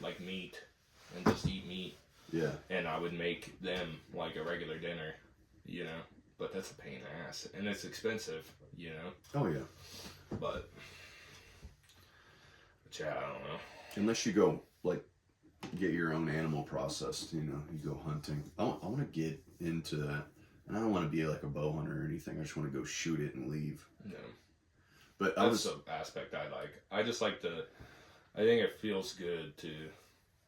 like meat and just eat meat. Yeah. And I would make them like a regular dinner, But that's a pain in the ass. And it's expensive, Oh, yeah. But yeah, I don't know. Unless you go, like, get your own animal processed, you go hunting. I want to get into that. And I don't want to be like a bow hunter or anything. I just want to go shoot it and leave. No. But that's the aspect I like. I just like I think it feels good to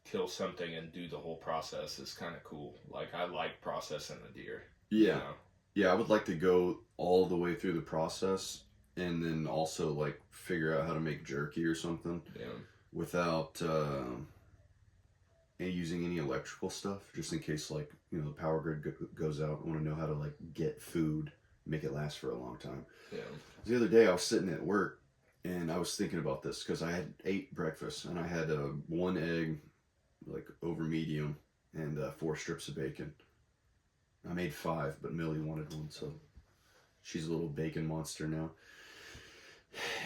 kill something and do the whole process. Is kind of cool. Like I like processing the deer. Yeah. Yeah, I would like to go all the way through the process and then also like figure out how to make jerky or something. Yeah. Without using any electrical stuff, just in case like the power grid goes out. I want to know how to like get food make it last for a long time. Yeah. The other day I was sitting at work and I was thinking about this because I had ate breakfast and I had one egg, like over medium, and 4 strips of bacon. I made 5, but Millie wanted one, so she's a little bacon monster now.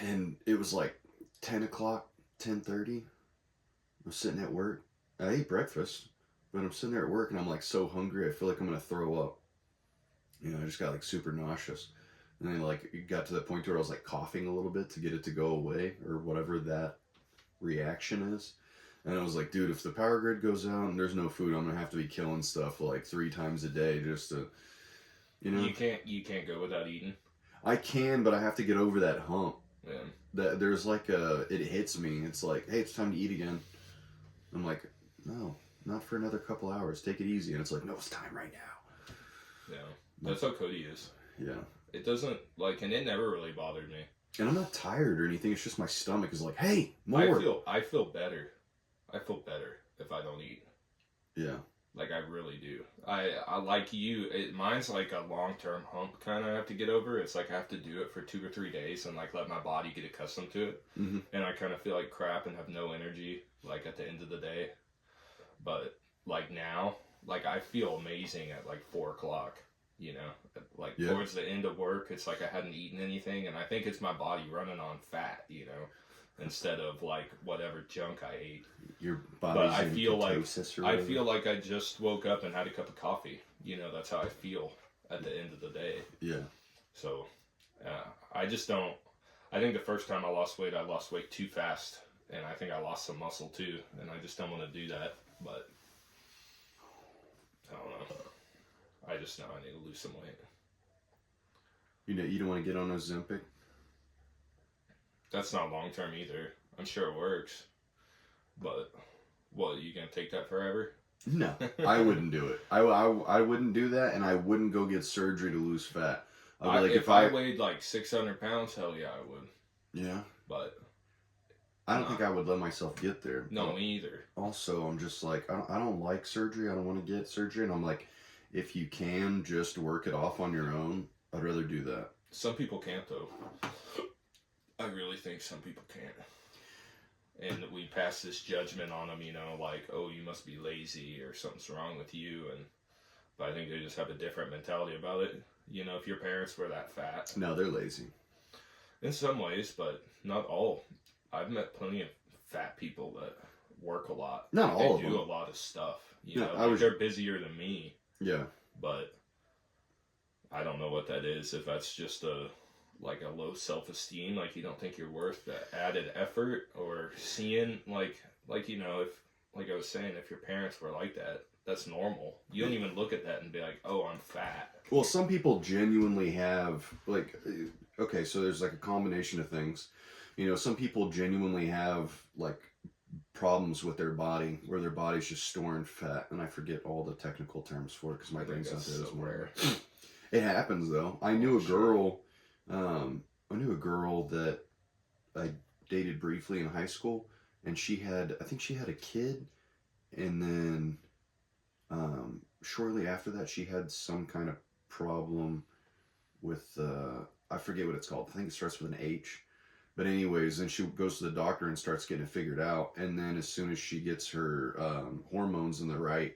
And it was like 10 o'clock, 10:30. I'm sitting at work. I ate breakfast, but I'm sitting there at work and I'm like so hungry. I feel like I'm gonna throw up. You know, I just got like super nauseous. And then like it got to the point where I was like coughing a little bit to get it to go away or whatever that reaction is. And I was like, dude, if the power grid goes out and there's no food, I'm gonna have to be killing stuff like 3 times a day just to, you know. You can't go without eating. I can, but I have to get over that hump. Yeah. That there's like it hits me. It's like, hey, it's time to eat again. I'm like, no, not for another couple hours. Take it easy. And it's like, no, it's time right now. Yeah. That's how Cody is. Yeah. It doesn't, like, and it never really bothered me. And I'm not tired or anything. It's just my stomach is like, hey, more. I feel better. I feel better if I don't eat. Yeah. Like, I really do. I like you. Mine's like a long-term hump kind of I have to get over. It's like I have to do it for 2 or 3 days and, like, let my body get accustomed to it. Mm-hmm. And I kind of feel like crap and have no energy, like, at the end of the day. But, like, now, like, I feel amazing at, like, 4 o'clock, you know? Like, towards the end of work, it's like I hadn't eaten anything. And I think it's my body running on fat, you know? Instead of like whatever junk I ate. Your body's but I in feel like ketosis. I feel like I just woke up and had a cup of coffee. You know, that's how I feel at the end of the day. Yeah. So, I just don't. I think the first time I lost weight too fast, and I think I lost some muscle too, and I just don't want to do that. But I don't know. I just know I need to lose some weight. You know, you don't want to get on Ozempic. That's not long term either. I'm sure it works. But, what, you gonna take that forever? No, I wouldn't do it. I wouldn't do that, and I wouldn't go get surgery to lose fat. I'd be like, if I weighed like 600 pounds, hell yeah, I would. Yeah. But I don't think I would let myself get there. No, me either. Also, I'm just like, I don't like surgery. I don't want to get surgery. And I'm like, if you can just work it off on your own, I'd rather do that. Some people can't, though. I really think some people can't. And we pass this judgment on them, you know, like, oh, you must be lazy or something's wrong with you. But I think they just have a different mentality about it. You know, if your parents were that fat. No, they're lazy. In some ways, but not all. I've met plenty of fat people that work a lot. Not all of them. They do a lot of stuff. You know, like they're busier than me. Yeah. But I don't know what that is. If that's just a low self-esteem, like you don't think you're worth the added effort, or seeing like you know, if like I was saying, if your parents were like that, that's normal. You don't even look at that and be like, oh, I'm fat. Well, some people genuinely have like, okay, so there's like a combination of things. You know, some people genuinely have like problems with their body where their body's just storing fat, and I forget all the technical terms for it because my brain's not there as rare. It happens though. I knew a girl that I dated briefly in high school, and I think she had a kid, and then shortly after that she had some kind of problem with I forget what it's called. I think it starts with an H. But anyways, then she goes to the doctor and starts getting it figured out, and then as soon as she gets her hormones in the right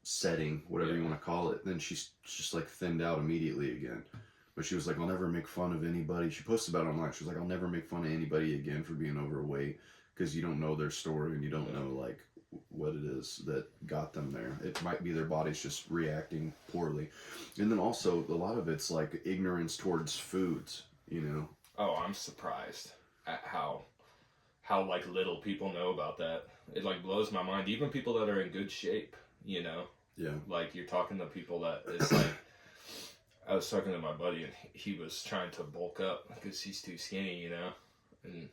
setting, whatever you want to call it, then she's just like thinned out immediately again. But she was like, I'll never make fun of anybody. She posted about it online. She was like, I'll never make fun of anybody again for being overweight, because you don't know their story and you don't know like what it is that got them there. It might be their body's just reacting poorly. And then also a lot of it's like ignorance towards foods, you know. Oh, I'm surprised at how like little people know about that. It like blows my mind. Even people that are in good shape, you know. Yeah. Like you're talking to people that it's like, I was talking to my buddy and he was trying to bulk up because he's too skinny, you know, and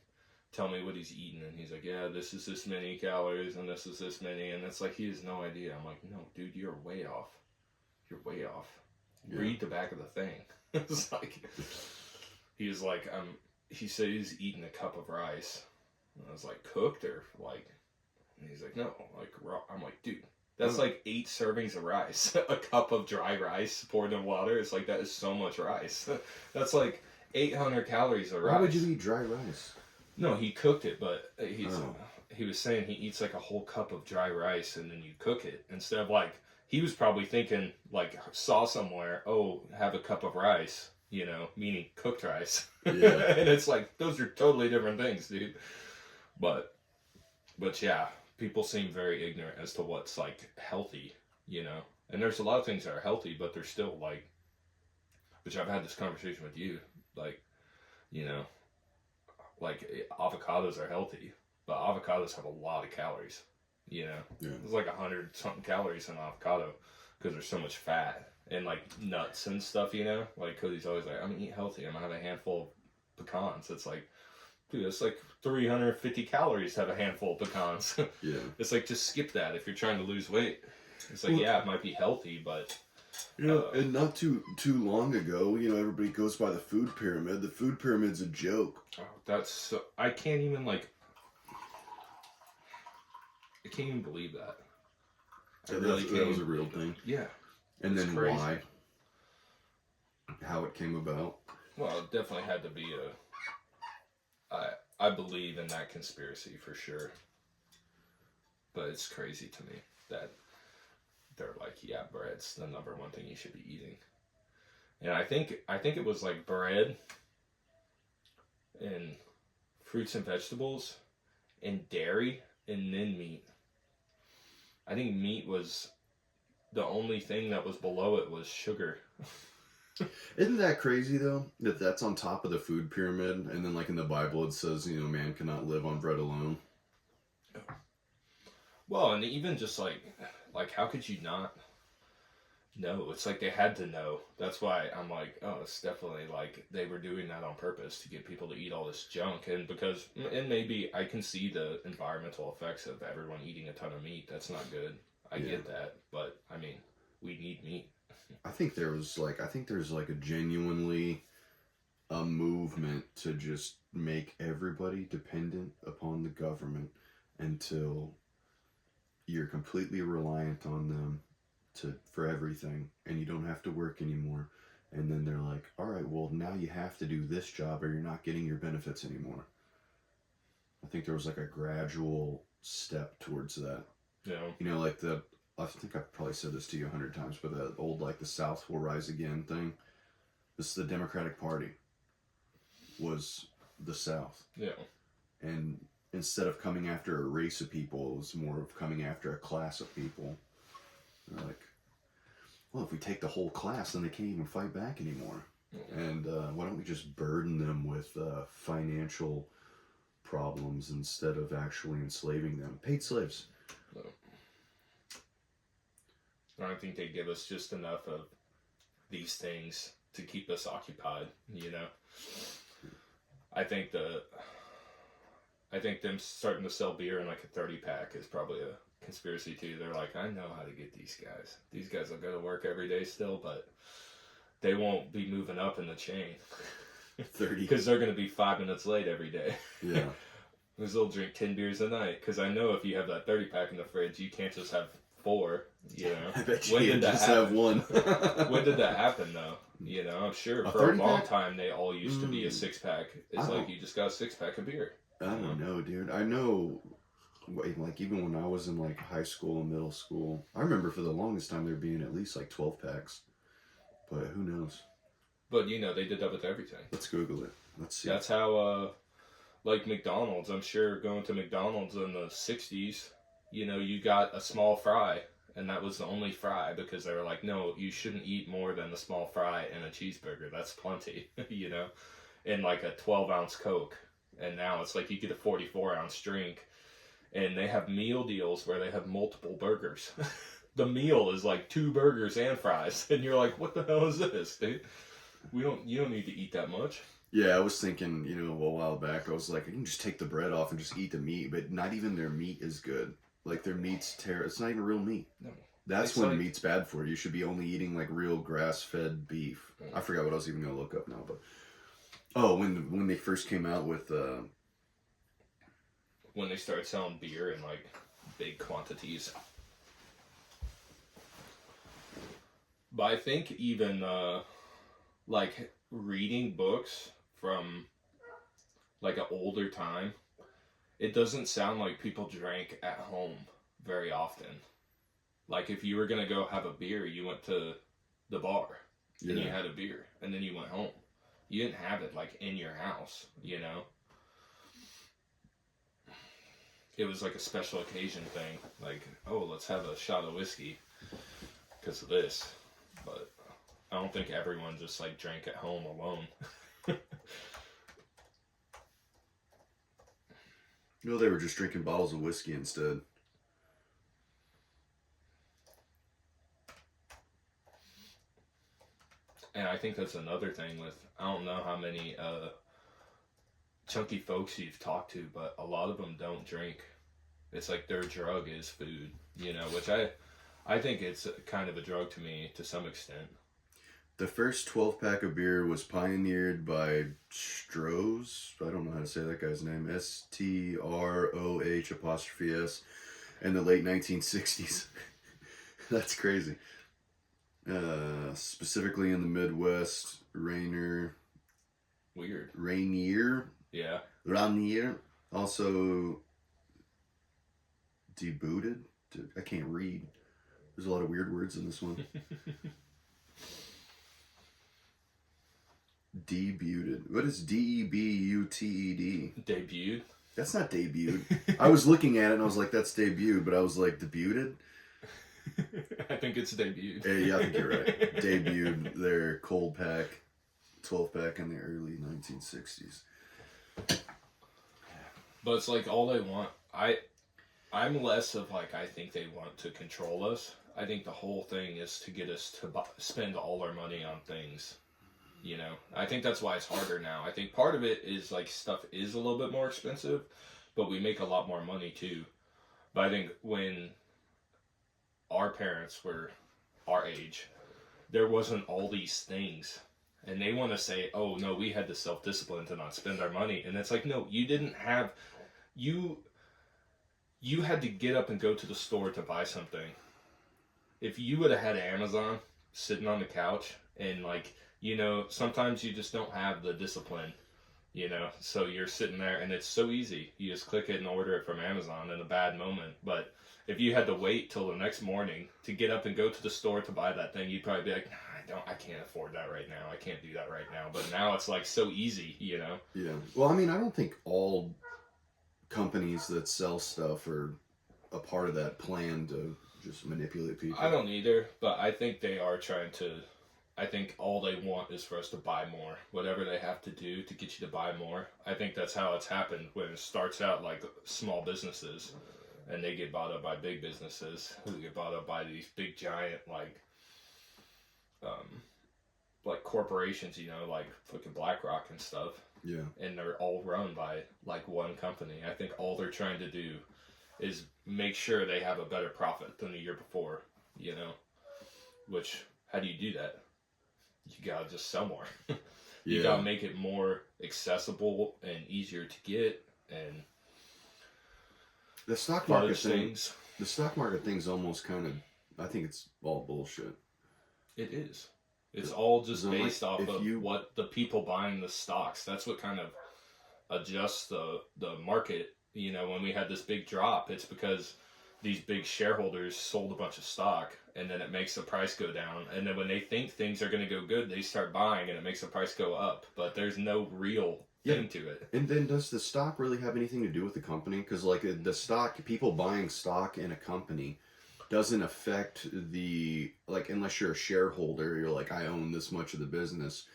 tell me what he's eating, and he's like, yeah, this is this many calories and this is this many, and it's like he has no idea. I'm like, no, dude, you're way off. You're way off. Yeah. Read the back of the thing. It's like, he was like, he said he's eating a cup of rice. And I was like, cooked or like, and he's like, no, like raw. I'm like, dude, That's like 8 servings of rice. A cup of dry rice poured in water. It's like, that is so much rice. That's like 800 calories of rice. Why would you eat dry rice? No, he cooked it, but he was saying he eats like a whole cup of dry rice and then you cook it. Instead of like, he was probably thinking, like, saw somewhere, oh, have a cup of rice, you know, meaning cooked rice. Yeah. And it's like, those are totally different things, dude. But yeah, people seem very ignorant as to what's like healthy, you know. And there's a lot of things that are healthy, but they're still like, which I've had this conversation with you, like, you know, like avocados are healthy, but avocados have a lot of calories, you know. Yeah. There's like 100 something calories in avocado because there's so much fat and like nuts and stuff, you know. Like Cody's always like, I'm gonna eat healthy. I'm gonna have a handful of pecans. It's like, dude, it's like 350 calories to have a handful of pecans. Yeah. It's like, just skip that if you're trying to lose weight. It's like, yeah, it might be healthy, but you know, and not too long ago, you know, everybody goes by the food pyramid. The food pyramid's a joke. oh, that's so, I can't even believe that. That was a real thing. Yeah. And then crazy. why? How it came about? Well, it definitely had to be I believe in that conspiracy for sure. But it's crazy to me that they're like, yeah, bread's the number one thing you should be eating. And I think it was like bread and fruits and vegetables and dairy and then meat. I think meat was the only thing that was below it was sugar. Isn't that crazy though? That's on top of the food pyramid, and then like in the Bible it says, you know, man cannot live on bread alone. Well, and even just like how could you not know? It's like they had to know. That's why I'm like, oh, it's definitely like they were doing that on purpose to get people to eat all this junk. And maybe I can see the environmental effects of everyone eating a ton of meat. That's not good. I get that, but I mean, we need meat. I think there's like a genuinely a movement to just make everybody dependent upon the government until you're completely reliant on them for everything, and you don't have to work anymore. And then they're like, all right, well, now you have to do this job or you're not getting your benefits anymore. I think there was like a gradual step towards that. Yeah. You know, like I think I've probably said this to you 100 times, but that old, like, the South will rise again thing. This is the Democratic Party was the South. Yeah. And instead of coming after a race of people, it was more of coming after a class of people. They're like, well, if we take the whole class, then they can't even fight back anymore. Mm-hmm. And why don't we just burden them with financial problems instead of actually enslaving them? Paid slaves. So, I don't think they give us just enough of these things to keep us occupied, you know? I think them starting to sell beer in like a 30-pack is probably a conspiracy too. They're like, I know how to get these guys. These guys will go to work every day still, but they won't be moving up in the chain. 30. Because they're going to be 5 minutes late every day. Yeah. Because they'll drink 10 beers a night. Because I know if you have that 30-pack in the fridge, you can't just have 4, you know? I bet you can't just have one. When did that happen, though? You know, I'm sure for a long time they all used to be a 6-pack. It's like you just got a 6-pack of beer. I don't know, dude. I know, like, even when I was in, like, high school and middle school, I remember for the longest time there being at least, like, 12-packs. But who knows? But, you know, they did that with everything. Let's Google it. Let's see. That's how, like, McDonald's, I'm sure going to McDonald's in the 60s, you know, you got a small fry, and that was the only fry, because they were like, no, you shouldn't eat more than a small fry and a cheeseburger. That's plenty, you know? And, like, a 12-ounce Coke. And now it's like you get a 44-ounce drink, and they have meal deals where they have multiple burgers. The meal is like 2 burgers and fries, and you're like, what the hell is this, dude? You don't need to eat that much. Yeah, I was thinking, you know, a while back, I was like, I can just take the bread off and just eat the meat, but not even their meat is good. Like, their meat's terrible. It's not even real meat. No. That's when like, meat's bad for you. You should be only eating, like, real grass-fed beef. I forgot what I was even going to look up now, but... Oh, when they first came out with... When they started selling beer in, like, big quantities. But I think even like reading books from like an older time, it doesn't sound like people drank at home very often. Like if you were gonna go have a beer, you went to the bar and you had a beer, and then you went home. You didn't have it like in your house, you know. It was like a special occasion thing. Like, oh, let's have a shot of whiskey because of this. But I don't think everyone just like drank at home alone. No, they were just drinking bottles of whiskey instead. And I think that's another thing with, I don't know how many chunky folks you've talked to, but a lot of them don't drink. It's like their drug is food, you know, which I think it's kind of a drug to me to some extent. The first 12-pack of beer was pioneered by Stroh's. I don't know how to say that guy's name. Stroh''S in the late 1960s. That's crazy. Specifically in the Midwest, Weird. Rainier. Yeah. Rainier. Also, debooted. I can't read. There's a lot of weird words in this one. Debuted. What is Debuted? Debuted? That's not debuted. I was looking at it and I was like, that's debuted, but I was like, debuted? I think it's debuted. Yeah, I think you're right. Debuted their cold pack, 12-pack in the early 1960s. But it's like all they want. I'm less of like, I think they want to control us. I think the whole thing is to get us to spend all our money on things. You know, I think that's why it's harder now. I think part of it is like stuff is a little bit more expensive, but we make a lot more money too. But I think when our parents were our age, there wasn't all these things. And they want to say, oh no, we had the self-discipline to not spend our money. And it's like, no, you didn't have, you had to get up and go to the store to buy something. If you would have had Amazon sitting on the couch and like, you know, sometimes you just don't have the discipline, you know, so you're sitting there and it's so easy. You just click it and order it from Amazon in a bad moment. But if you had to wait till the next morning to get up and go to the store to buy that thing, you'd probably be like, nah, I can't afford that right now. I can't do that right now. But now it's like so easy, you know? Yeah. Well, I mean, I don't think all companies that sell stuff are a part of that plan to just manipulate people. I don't either, but I think they are trying to. I think all they want is for us to buy more. Whatever they have to do to get you to buy more. I think that's how it's happened when it starts out like small businesses and they get bought up by big businesses who get bought up by these big giant like corporations, you know, like fucking BlackRock and stuff. Yeah. And they're all run by like one company. I think all they're trying to do is make sure they have a better profit than the year before, you know? Which, how do you do that? You gotta just sell more. You gotta make it more accessible and easier to get, and the stock market things. The stock market thing's almost kind of. I think it's all bullshit. It is. It's all just based off of what the people buying the stocks. That's what kind of adjusts the market. You know, when we had this big drop, it's because these big shareholders sold a bunch of stock, and then it makes the price go down. And then when they think things are going to go good, they start buying, and it makes the price go up. But there's no real thing to it. And then does the stock really have anything to do with the company? Because like the stock, people buying stock in a company doesn't affect the, like, unless you're a shareholder, you're like, I own this much of the business.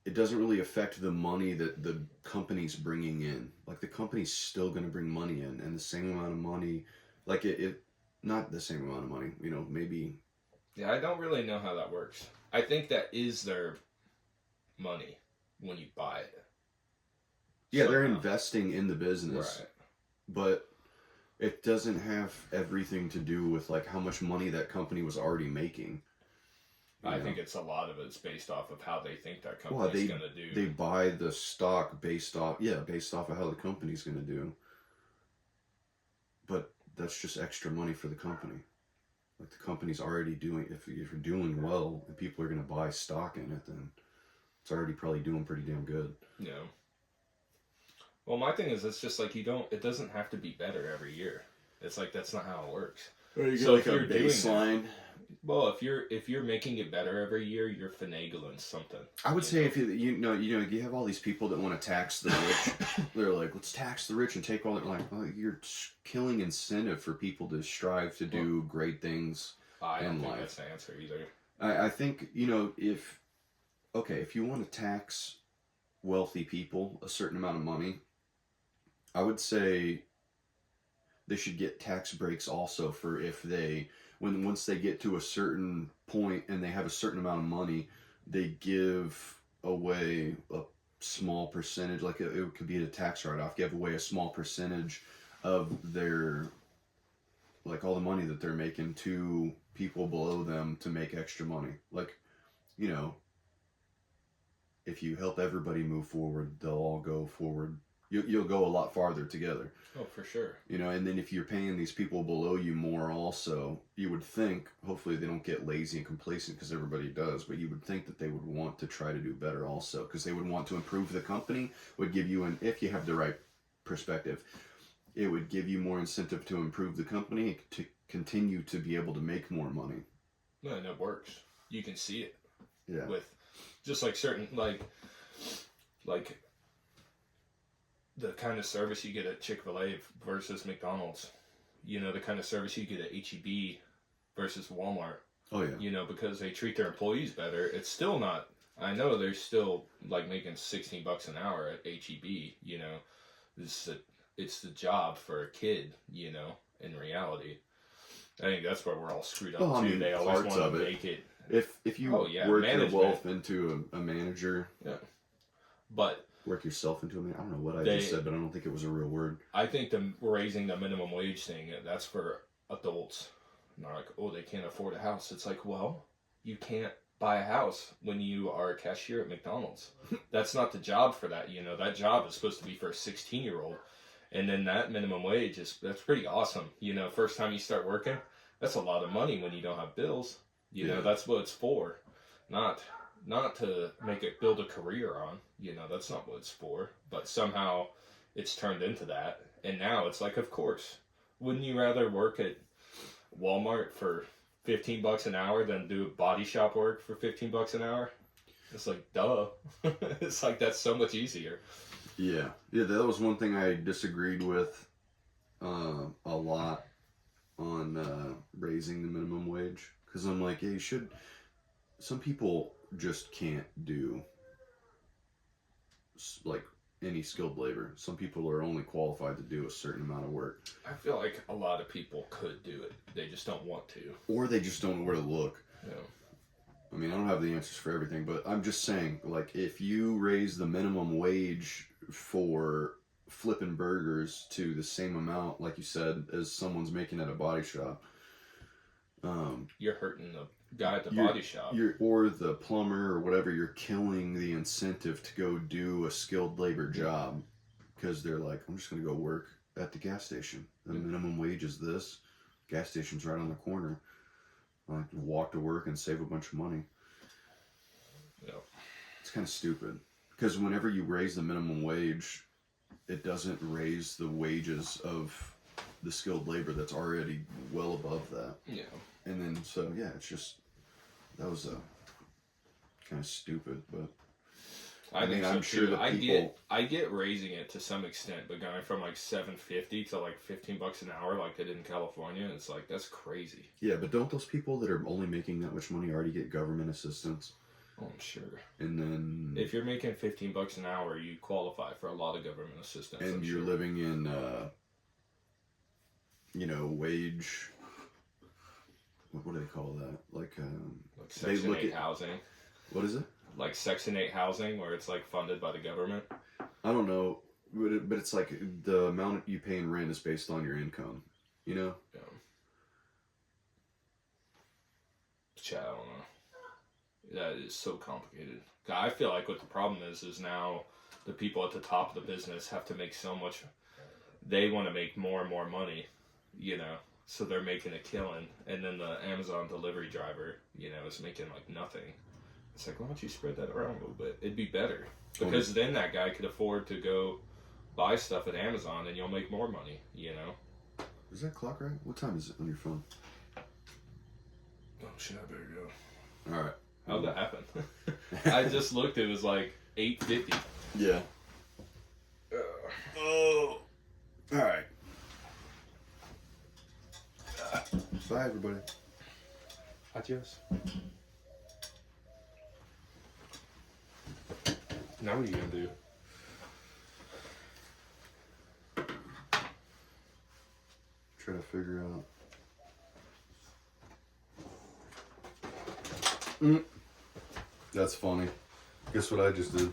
It doesn't really affect the money that the company's bringing in. Like, the company's still going to bring money in, and the same amount of money, like, it not the same amount of money, you know, maybe. Yeah, I don't really know how that works. I think that is their money when you buy it. Yeah, they're investing in the business. Right. But it doesn't have everything to do with, like, how much money that company was already making. I think it's a lot of it's based off of how they think that company's going to do. They buy the stock based off of how the company's going to do. But that's just extra money for the company. Like the company's already doing. If you're doing well and people are going to buy stock in it, then it's already probably doing pretty damn good. Yeah. Well, my thing is, it's just like it doesn't have to be better every year. It's like that's not how it works. Or you So get like if a you're doing baseline. Well, if you're making it better every year, you're finagling something. I would say if you have all these people that want to tax the rich, they're like, let's tax the rich and take all that. Like, well, you're killing incentive for people to strive to do great things I don't in think life. that's the answer either. I think if you want to tax wealthy people a certain amount of money, I would say they should get tax breaks also for if they once they get to a certain point and they have a certain amount of money, they give away a small percentage, like it could be a tax write-off, give away a small percentage of their, like all the money that they're making to people below them to make extra money. Like, if you help everybody move forward, they'll all go forward. You'll go a lot farther together. Oh, for sure. And then if you're paying these people below you more also, you would think, hopefully they don't get lazy and complacent because everybody does, but you would think that they would want to try to do better also because they would want to improve the company, would give you if you have the right perspective, it would give you more incentive to improve the company to continue to be able to make more money. No, and it works. You can see it. Yeah. With just like certain, like the kind of service you get at Chick-fil-A versus McDonald's, the kind of service you get at H-E-B versus Walmart, Oh yeah. Because they treat their employees better. It's still not, I know they're still like making $16 an hour at H-E-B, it's the job for a kid, in reality. I think that's where we're all screwed up too. I mean, they always parts want of to it. make it. If you work management. your wealth into a manager, Yeah. But work yourself into a manager. I don't know what I just said, but I don't think it was a real word. I think raising the minimum wage thing, that's for adults. Not like, oh, they can't afford a house. It's like, well, you can't buy a house when you are a cashier at McDonald's. That's not the job for that. That job is supposed to be for a 16-year-old. And then that minimum wage that's pretty awesome. First time you start working, that's a lot of money when you don't have bills. That's what it's for. Not to build a career on. That's not what it's for. But somehow it's turned into that. And now it's like, of course, wouldn't you rather work at Walmart for $15 an hour than do body shop work for $15 an hour? It's like, duh. It's like, that's so much easier. Yeah, that was one thing I disagreed with a lot on raising the minimum wage. Because I'm like, yeah, some people just can't do like any skilled labor. Some people are only qualified to do a certain amount of work. I feel like a lot of people could do it. They just don't want to. Or they just don't know where to look. Yeah. I mean, I don't have the answers for everything, but I'm just saying, like, if you raise the minimum wage for flipping burgers to the same amount, like you said, as someone's making at a body shop, you're hurting the guy at the body shop. Or the plumber or whatever, you're killing the incentive to go do a skilled labor job because they're like, I'm just going to go work at the gas station. The minimum wage is this. Gas station's right on the corner. I like to walk to work and save a bunch of money. Yeah. It's kind of stupid because whenever you raise the minimum wage, it doesn't raise the wages of the skilled labor that's already well above that. Yeah. And then, so, yeah, it's just, that was kind of stupid, but I mean, I'm sure that people... I get raising it to some extent, but going from like $7.50 to like $15 an hour like they did in California, it's like, that's crazy. Yeah, but don't those people that are only making that much money already get government assistance? Oh, I'm sure. And then... if you're making $15 an hour, you qualify for a lot of government assistance. And you're living in, wage... What do they call that? Like Section 8 housing. What is it? Like Section 8 housing, where it's like funded by the government. I don't know, but it's like the amount you pay in rent is based on your income, Yeah. I don't know. That is so complicated. I feel like what the problem is now the people at the top of the business have to make so much. They want to make more and more money, so they're making a killing, and then the Amazon delivery driver, you know, is making like nothing. It's like, why don't you spread that around a little bit? It'd be better, because then that guy could afford to go buy stuff at Amazon, and you'll make more money, you know. Is that clock right? What time is it on your phone? Oh shit, I better go. All right. How'd that happen? I just looked, it was like 8:50. Yeah. Oh. All right. Bye, everybody. Adios. Now what are you gonna do? Try to figure out. That's funny. Guess what I just did?